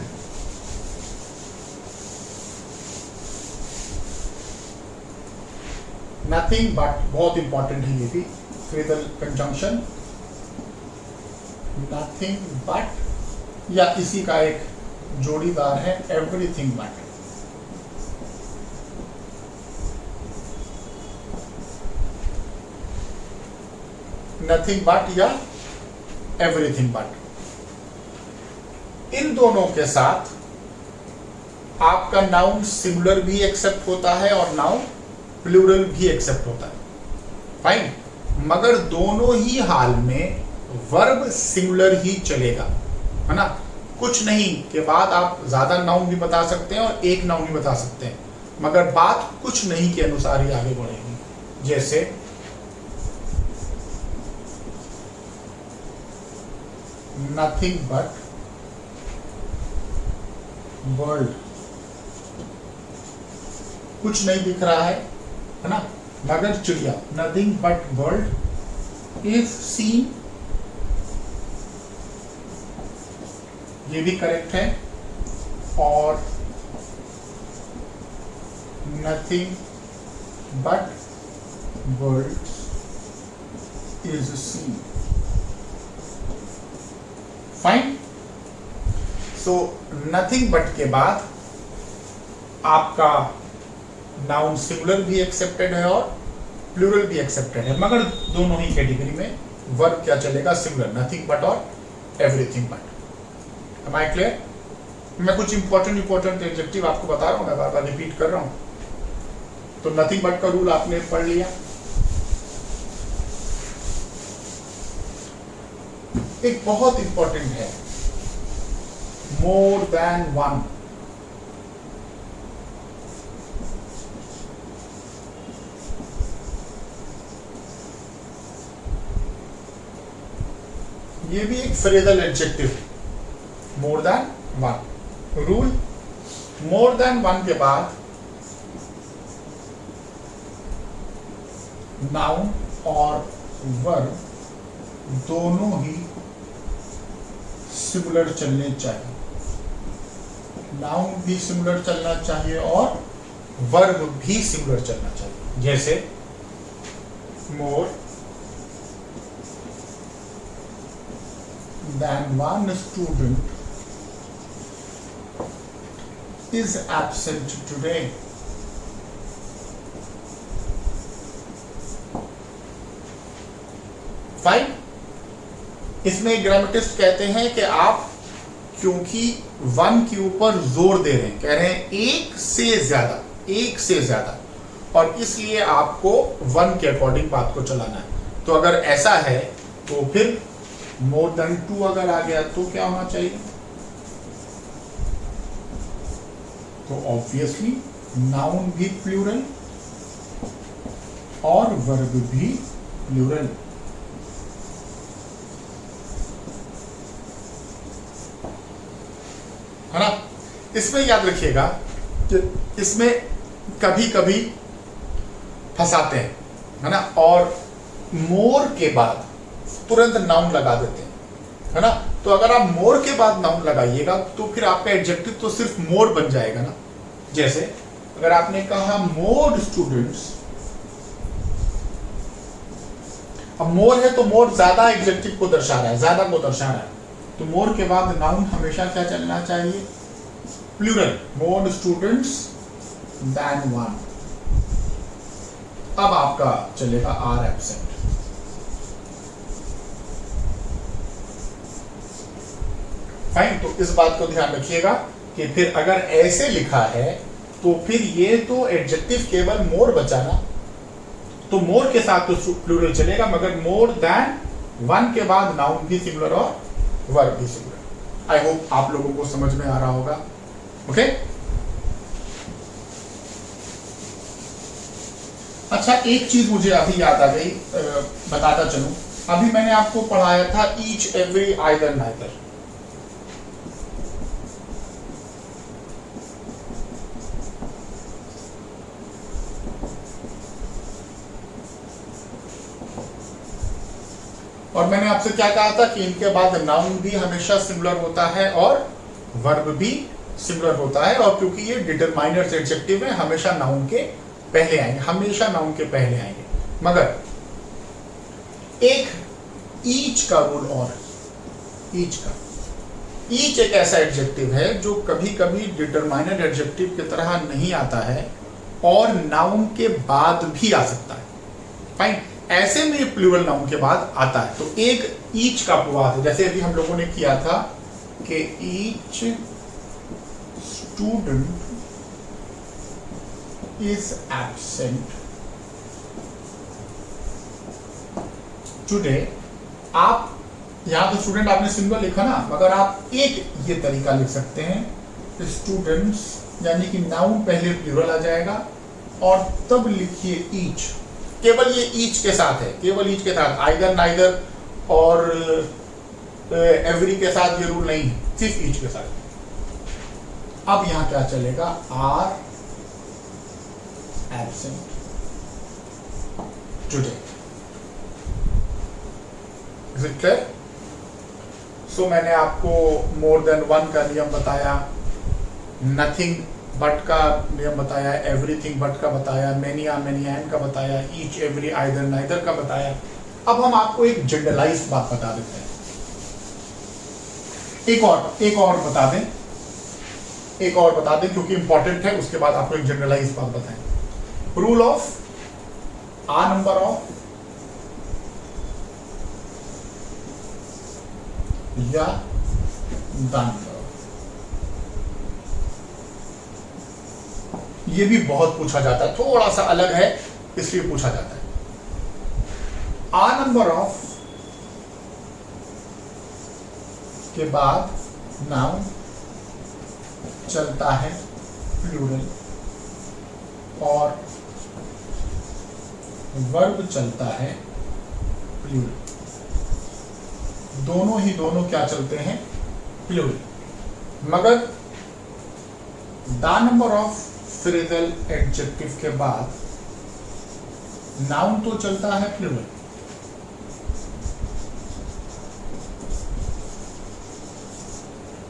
A: नथिंग बट, बहुत इंपॉर्टेंट है ये भी, फ्रेजल कंजंक्शन, नथिंग बट या इसी का एक जोड़ीदार है एवरीथिंग बट। नथिंग बट या एवरीथिंग बट, इन दोनों के साथ आपका नाउन सिंगुलर भी एक्सेप्ट होता है और नाउन प्लूरल भी एक्सेप्ट होता है। फाइन। मगर दोनों ही हाल में वर्ब सिंगुलर ही चलेगा, है ना। कुछ नहीं के बाद आप ज्यादा नाउन भी बता सकते हैं और एक नाउन भी बता सकते हैं, मगर बात कुछ नहीं के अनुसार ही आगे बढ़ेगी। जैसे नथिंग बट वर्ल्ड, कुछ नहीं दिख रहा है ना, मगर चिड़िया, nothing but world is seen ये भी करेक्ट है, और nothing but birds is seen. Fine. So nothing but के बाद आपका नाउन सिंगुलर भी एक्सेप्टेड है और प्लूरल भी एक्सेप्टेड है, मगर दोनों ही कैटेगरी में वर्ब क्या चलेगा? सिंगुलर, नथिंग बट और everything but. Am I clear? मैं कुछ इंपॉर्टेंट एडजेक्टिव आपको बता रहा हूँ, मैं बार बार रिपीट कर रहा हूँ। तो नथिंग बट का रूल आपने पढ़ लिया। एक बहुत इंपॉर्टेंट है, मोर देन वन। ये भी एक फ्रेजल एडजेक्टिव है, more than one. Rule, more than one के बाद नाउन और वर्ब दोनों ही सिमिलर चलने चाहिए। नाउन भी सिमिलर चलना चाहिए और वर्ब भी सिमिलर चलना चाहिए। जैसे more than one student is absent today. Fine. इसमें ग्रामेटिस्ट कहते हैं कि आप क्योंकि वन के ऊपर जोर दे रहे हैं, कह रहे हैं एक से ज्यादा, और इसलिए आपको वन के अकॉर्डिंग बात को चलाना है। तो अगर ऐसा है तो फिर मोर देन टू अगर आ गया तो क्या होना चाहिए? तो ऑब्वियसली नाउन भी प्लूरल और वर्ब भी प्लूरल। है ना? इसमें याद रखिएगा कि इसमें कभी कभी फंसाते हैं, है ना, और मोर के बाद तुरंत नाउन लगा देते हैं, है ना। तो अगर आप मोर के बाद नाउन लगाइएगा तो फिर आपका एडजेक्टिव तो सिर्फ मोर बन जाएगा ना। जैसे अगर आपने कहा मोर स्टूडेंट्स, अब मोर है तो मोर ज्यादा एडजेक्टिव को दर्शा रहा है, ज्यादा को दर्शा रहा है, तो मोर के बाद नाउन हमेशा क्या चलना चाहिए? Plural, more students than one. अब आपका चलेगा आर एब्सेंट। फाइन। तो इस बात को ध्यान रखिएगा कि फिर अगर ऐसे लिखा है तो फिर ये तो एडजेक्टिव केवल मोर बचा ना, तो मोर के साथ तो प्लूरल चलेगा, मगर मोर देन वन के बाद नाउन भी सिंगुलर और वर्ब भी सिंगुलर। आई होप आप लोगों को समझ में आ रहा होगा। ओके। अच्छा, एक चीज मुझे अभी याद आ गई, बताता चलूं। अभी मैंने आपको पढ़ाया था ईच, एवरी, आइदर, नाइदर। और मैंने आपसे क्या कहा था कि इनके बाद नाउन भी हमेशा सिमिलर होता है और वर्ब भी सिमिलर होता है, और क्योंकि ये डिटरमाइनर्स एडजेक्टिव है हमेशा नाउन के पहले आएंगे, हमेशा नाउन के पहले आएंगे। मगर एक ईच का रूल और ईच एक ऐसा एडजेक्टिव है जो कभी कभी डिटरमाइनर एडजेक्टिव की तरह नहीं आता है और नाउन के बाद भी आ सकता है। फाइन। ऐसे में प्लूरल नाउन के बाद आता है। तो एक ईच का अपवाद है, जैसे अभी हम लोगों ने किया था कि each student is absent today. आप यहां तो स्टूडेंट आपने सिंगल लिखा ना, मगर आप एक ये तरीका लिख सकते हैं, स्टूडेंट्स, यानी कि नाउन पहले प्लूरल आ जाएगा और तब लिखिए ईच। केवल ये ईच के साथ है, केवल ईच के साथ, आइदर, नाइदर और एवरी के साथ ये रूल नहीं है, सिर्फ ईच के साथ। अब यहां क्या चलेगा? Are absent today. Is it clear? So मैंने आपको मोर देन वन का नियम बताया, नथिंग बट का नियम बताया, एवरीथिंग बट का बताया, मेनी आ मेनी एंड का बताया, ईच एवरी आइदर नाइदर का बताया। अब हम आपको एक जनरलाइज्ड बात बता देते हैं, एक और बता दें क्योंकि इंपॉर्टेंट है, उसके बाद आपको एक जनरलाइज्ड बात बताएं। Rule of a number of या द नंबर, ये भी बहुत पूछा जाता है, थोड़ा सा अलग है इसलिए पूछा जाता है। आ नंबर ऑफ के बाद नाउन चलता है प्लूरल और वर्ब चलता है प्लूरल, दोनों क्या चलते हैं, प्लूरल। मगर the number of phrasal adjective के बाद नाउन तो चलता है प्लूरल,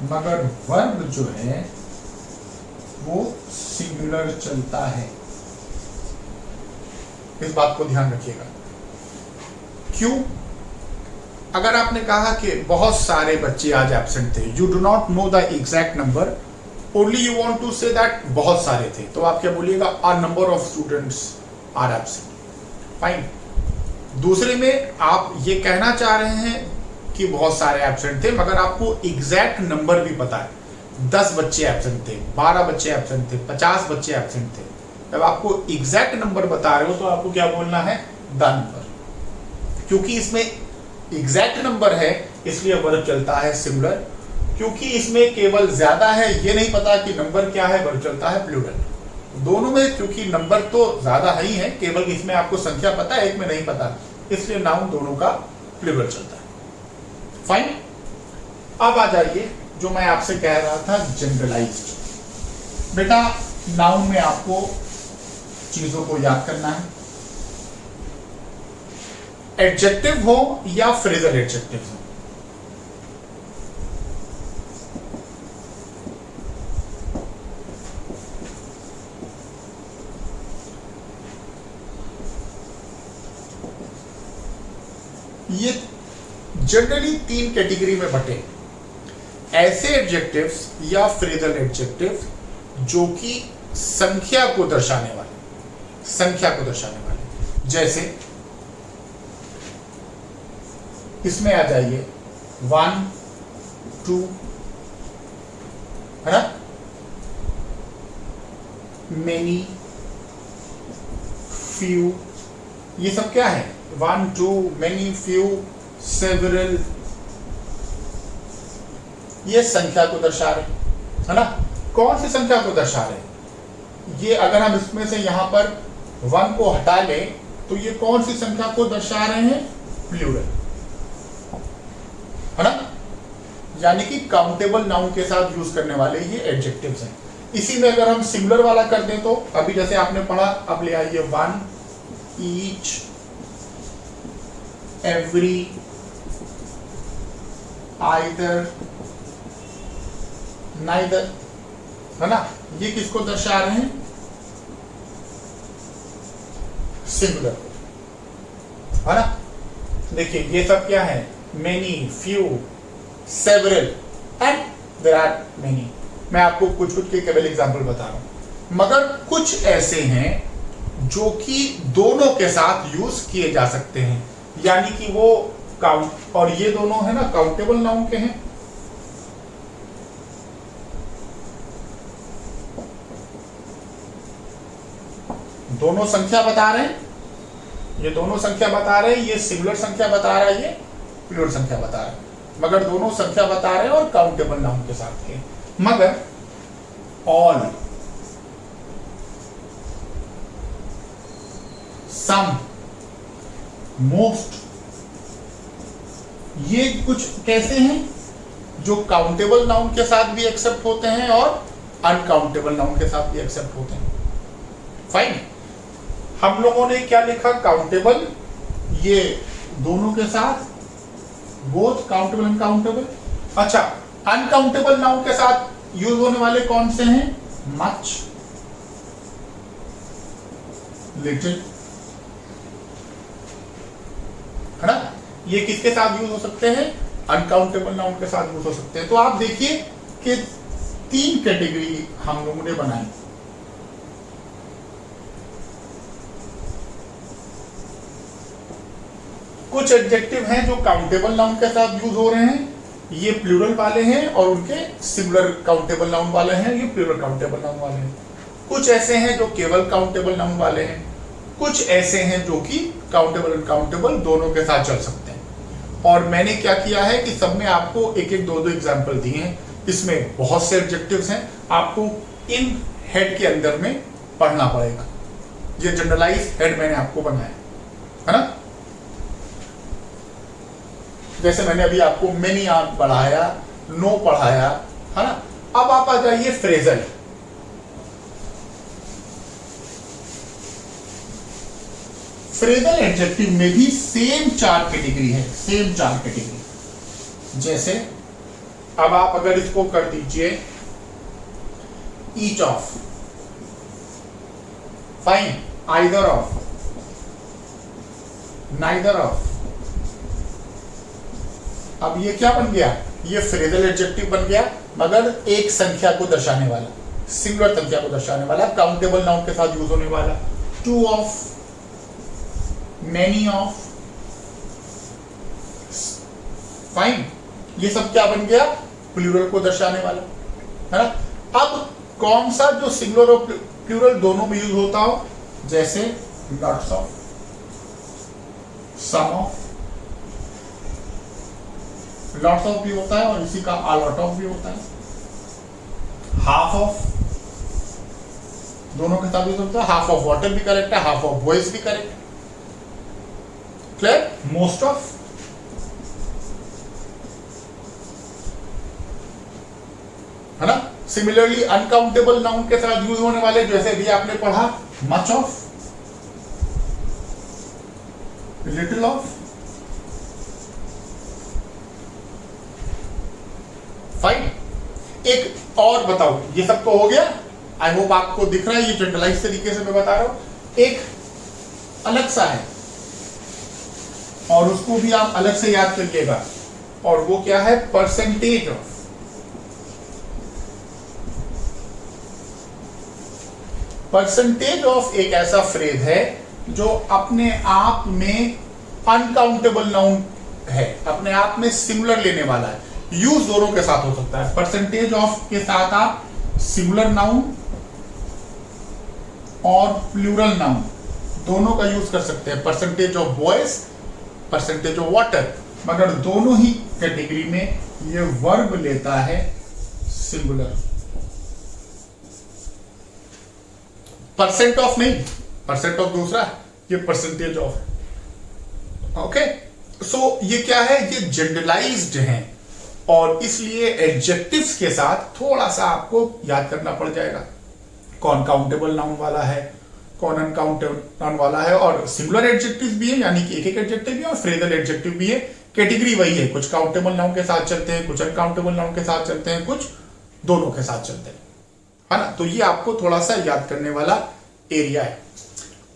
A: मगर वर्ब जो है वो सिंगुलर चलता है। इस बात को ध्यान रखिएगा। क्यों? अगर आपने कहा कि बहुत सारे बच्चे आज एब्सेंट थे, you do not know the exact number, only you want to say that बहुत सारे थे, तो आप क्या बोलिएगा, a number of students are absent. Fine. दूसरे में आप ये कहना चाह रहे हैं कि बहुत सारे एब्सेंट थे, मगर आपको एग्जैक्ट नंबर भी पता है, 10 बच्चे एब्सेंट थे, 12 बच्चे एब्सेंट थे, 50 बच्चे एब्सेंट थे। जब आपको एग्जैक्ट नंबर बता रहे हो तो आपको क्या बोलना है, द नंबर। क्योंकि इसमें एग्जैक्ट नंबर है इसलिए वर्ब चलता है सिंगुलर। क्योंकि इसमें केवल ज्यादा है ये नहीं पता कि नंबर क्या है, वर्ब चलता है प्लूरल। दोनों में क्योंकि नंबर तो ज्यादा ही है, केवल इसमें आपको संख्या पता है, एक में नहीं पता, इसलिए नाउन दोनों का प्लूरल चलता है। फाइन। अब आ जाइए जो मैं आपसे कह रहा था, जनरलाइज्ड। बेटा नाउन में आपको चीजों को याद करना है, एडजेक्टिव हो या फ्रेजल एडजेक्टिव हो, ये जनरली 3 कैटेगरी में बटे। ऐसे एडजेक्टिव्स या फ्रेजल एडजेक्टिव जो कि संख्या को दर्शाने वाले, जैसे इसमें आ जाइए 1 2, है ना, मेनी, फ्यू, ये सब क्या है, 1 2 मेनी फ्यू सेवरल, ये संख्या को दर्शा रहे, है ना। कौन सी संख्या को दर्शा रहे, ये अगर हम इसमें से यहां पर 1 को हटा लें तो ये कौन सी संख्या को दर्शा रहे हैं, प्लूरल, है ना। यानी कि काउंटेबल नाउन के साथ यूज करने वाले ये एडजेक्टिव्स हैं। इसी में अगर हम सिंगुलर वाला कर दें तो अभी जैसे आपने पढ़ा, अब ले आइए 1 ईच एवरी आइदर नाइदर, है ना। ये किसको दर्शा रहे हैं, सिंगुलर, है ना। देखिए ये सब क्या है, many, few, several and there are many. मैं आपको कुछ के केवल एग्जांपल बता रहा हूं, मगर कुछ ऐसे हैं जो कि दोनों के साथ यूज किए जा सकते हैं, यानी कि वो काउंट, और ये दोनों है ना काउंटेबल नाउन के हैं। दोनों संख्या बता रहे हैं, ये दोनों संख्या बता रहे हैं, ये सिंगुलर संख्या बता रहा है, ये प्लूरल संख्या बता रहा है, मगर दोनों संख्या बता रहे हैं और काउंटेबल नाउन के साथ है। मगर ऑल, सम, मोस्ट, ये कुछ कैसे हैं जो काउंटेबल नाउन के साथ भी एक्सेप्ट होते हैं और अनकाउंटेबल नाउन के साथ भी एक्सेप्ट होते हैं। फाइन। हम लोगों ने क्या लिखा, काउंटेबल, ये दोनों के साथ, बोथ काउंटेबल अनकाउंटेबल, अच्छा, अनकाउंटेबल नाउन के साथ यूज होने वाले कौन से हैं? मच, लिटिल, है ना? ये किसके साथ यूज हो सकते हैं? अनकाउंटेबल नाउन के साथ यूज हो सकते हैं। तो आप देखिए कि 3 कैटेगरी हम लोगों ने बनाई। कुछ एडजेक्टिव हैं जो काउंटेबल नाउन के साथ यूज हो रहे हैं, ये प्लूरल वाले हैं, और उनके सिमिलर काउंटेबल नाउन वाले हैं, ये प्लूरल काउंटेबल नाउन वाले हैं। कुछ ऐसे हैं जो केवल काउंटेबल नाउन वाले हैं, कुछ ऐसे हैं जो कि काउंटेबल अनकाउंटेबल दोनों के साथ चल सकते हैं। और मैंने क्या किया है कि सब में आपको एक एक दो एग्जाम्पल दिए हैं। इसमें बहुत से एडजेक्टिव्स हैं, आपको इन हेड के अंदर में पढ़ना पड़ेगा। ये जनरलाइज हेड मैंने आपको बनाया है ना। जैसे मैंने अभी आपको मेनी पढ़ाया, नो पढ़ाया, है ना। अब आप आ जाइए फ्रेजल। फ्रेजल एडजेक्टिव में भी सेम 4 कैटेगरी है, सेम 4 कैटेगरी। जैसे अब आप अगर इसको कर दीजिए each of, fine, either of, neither of. अब ये क्या बन गया? ये फ्रेजल एडजेक्टिव बन गया, मगर एक संख्या को दर्शाने वाला, सिंगुलर संख्या को दर्शाने वाला, काउंटेबल नाउन के साथ यूज होने वाला। Two of, many of, fine, ये सब क्या बन गया? प्लूरल को दर्शाने वाला, है ना। अब कौन सा जो सिंगुलर और प्लूरल दोनों में यूज होता हो, जैसे lots of, some of, lots of भी होता है और इसी का अ लॉट ऑफ भी होता है। हाफ ऑफ, दोनों के साथ यूज होता है। हाफ ऑफ वाटर भी करेक्ट है, हाफ ऑफ वॉइस भी करेक्ट है। क्लियर? मोस्ट ऑफ, है ना। सिमिलरली अनकाउंटेबल नाउन के साथ यूज होने वाले, जैसे अभी आपने पढ़ा much of, little of, fine. एक और बताओ, ये सब तो हो गया, आई होप आपको दिख रहा है, ये जनरलाइज तरीके से मैं बता रहा हूं। एक अलग सा है और उसको भी आप अलग से याद करिएगा, और वो क्या है? Percentage of. परसेंटेज ऑफ एक ऐसा फ्रेज है जो अपने आप में अनकाउंटेबल नाउन है, अपने आप में सिमिलर लेने वाला है, यूज दोनों के साथ हो सकता है। परसेंटेज ऑफ के साथ आप सिमिलर नाउन और प्लूरल नाउन दोनों का यूज कर सकते हैं। Percentage of voice, percentage of water, मगर दोनों ही कैटेगरी में ये वर्ब लेता है सिंगुलर। परसेंट ऑफ नहीं, परसेंट ऑफ दूसरा, ये परसेंटेज ऑफ। ओके, सो ये क्या है? ये जनरलाइज्ड है, और इसलिए एडजेक्टिव्स के साथ थोड़ा सा आपको याद करना पड़ जाएगा, कौन काउंटेबल नाउन वाला है, कौन अनकाउंटेबल नाउन वाला है। और सिंगुलर एडजेक्टिव भी है, यानी कि एक एक एडजेक्टिव भी है, और फ्रेजल एडजेक्टिव भी है। कैटेगरी वही है, कुछ काउंटेबल नाउन के साथ चलते हैं, कुछ अनकाउंटेबल नाउन के साथ चलते हैं, कुछ दोनों के साथ चलते हैं, है ना। तो ये आपको थोड़ा सा याद करने वाला एरिया है।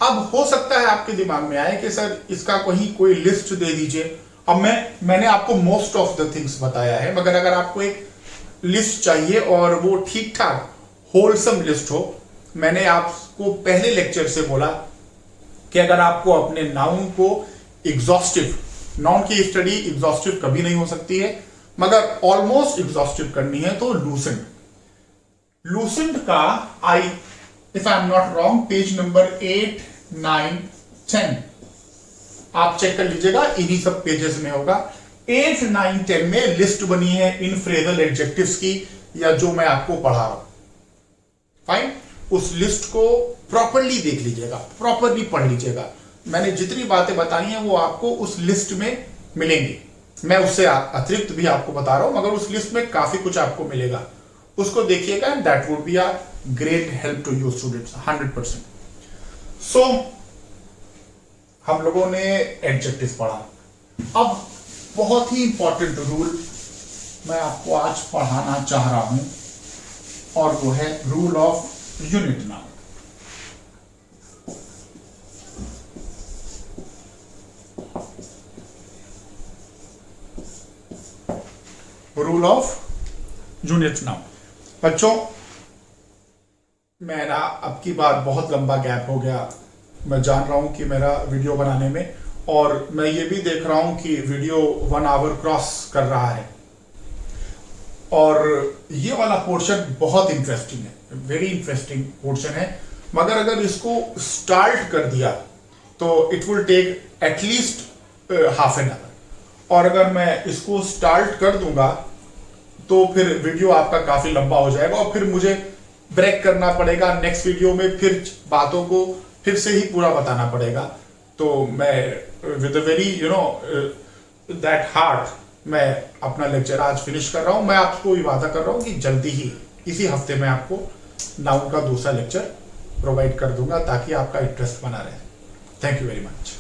A: अब हो सकता है आपके दिमाग में आए कि सर इसका कहीं कोई लिस्ट दे दीजिए। अब मैंने आपको मोस्ट ऑफ द थिंग्स बताया है, मगर अगर आपको एक लिस्ट चाहिए और वो ठीक ठाक होलसम लिस्ट हो, मैंने आपको पहले लेक्चर से बोला कि अगर आपको अपने नाउन को एग्जॉस्टिव, नाउन की स्टडी एग्जॉस्टिव कभी नहीं हो सकती है, मगर ऑलमोस्ट एग्जॉस्टिव करनी है तो लूसेंट। लूसेंट का if I am not wrong, page number 8, 9, 10 आप चेक कर लीजिएगा, इन्हीं सब पेजेस में होगा। 8, 9, 10 में लिस्ट बनी है इन फ्रेजल एडजेक्टिव्स की, या जो मैं आपको पढ़ा रहा हूं। फाइन, उस लिस्ट को प्रॉपरली देख लीजिएगा, प्रॉपरली पढ़ लीजिएगा। मैंने जितनी बातें बताई हैं वो आपको उस लिस्ट में मिलेंगी। मैं उससे अतिरिक्त भी आपको बता रहा हूं, मगर उस लिस्ट में काफी कुछ आपको मिलेगा, उसको देखिएगा। That would be a great help to you students, 100%। सो हम लोगों ने एडजेक्टिव पढ़ा। अब बहुत ही इंपॉर्टेंट रूल मैं आपको आज पढ़ाना चाह रहा हूं और वो है rule of unit noun. Rule of unit noun. बच्चों, मेरा अब की बार बहुत लंबा गैप हो गया, मैं जान रहा हूं कि मेरा वीडियो बनाने में, और मैं ये भी देख रहा हूं कि वीडियो 1 आवर क्रॉस कर रहा है। और ये वाला पोर्शन बहुत इंटरेस्टिंग है, वेरी इंटरेस्टिंग पोर्शन है, मगर अगर इसको स्टार्ट कर दिया तो it will take at least half an hour, और अगर मैं इसको स्टार्ट कर दूंगा तो फिर वीडियो आपका काफी लंबा हो जाएगा और फिर मुझे ब्रेक करना पड़ेगा, नेक्स्ट वीडियो में फिर बातों को फिर से ही पूरा बताना पड़ेगा। तो मैं with a very that heart मैं अपना लेक्चर आज फिनिश कर रहा हूं। मैं आपको ये वादा कर रहा हूं कि जल्दी ही इसी हफ्ते में आपको नाउन का दूसरा लेक्चर प्रोवाइड कर दूंगा ताकि आपका इंटरेस्ट बना रहे। Thank you very much.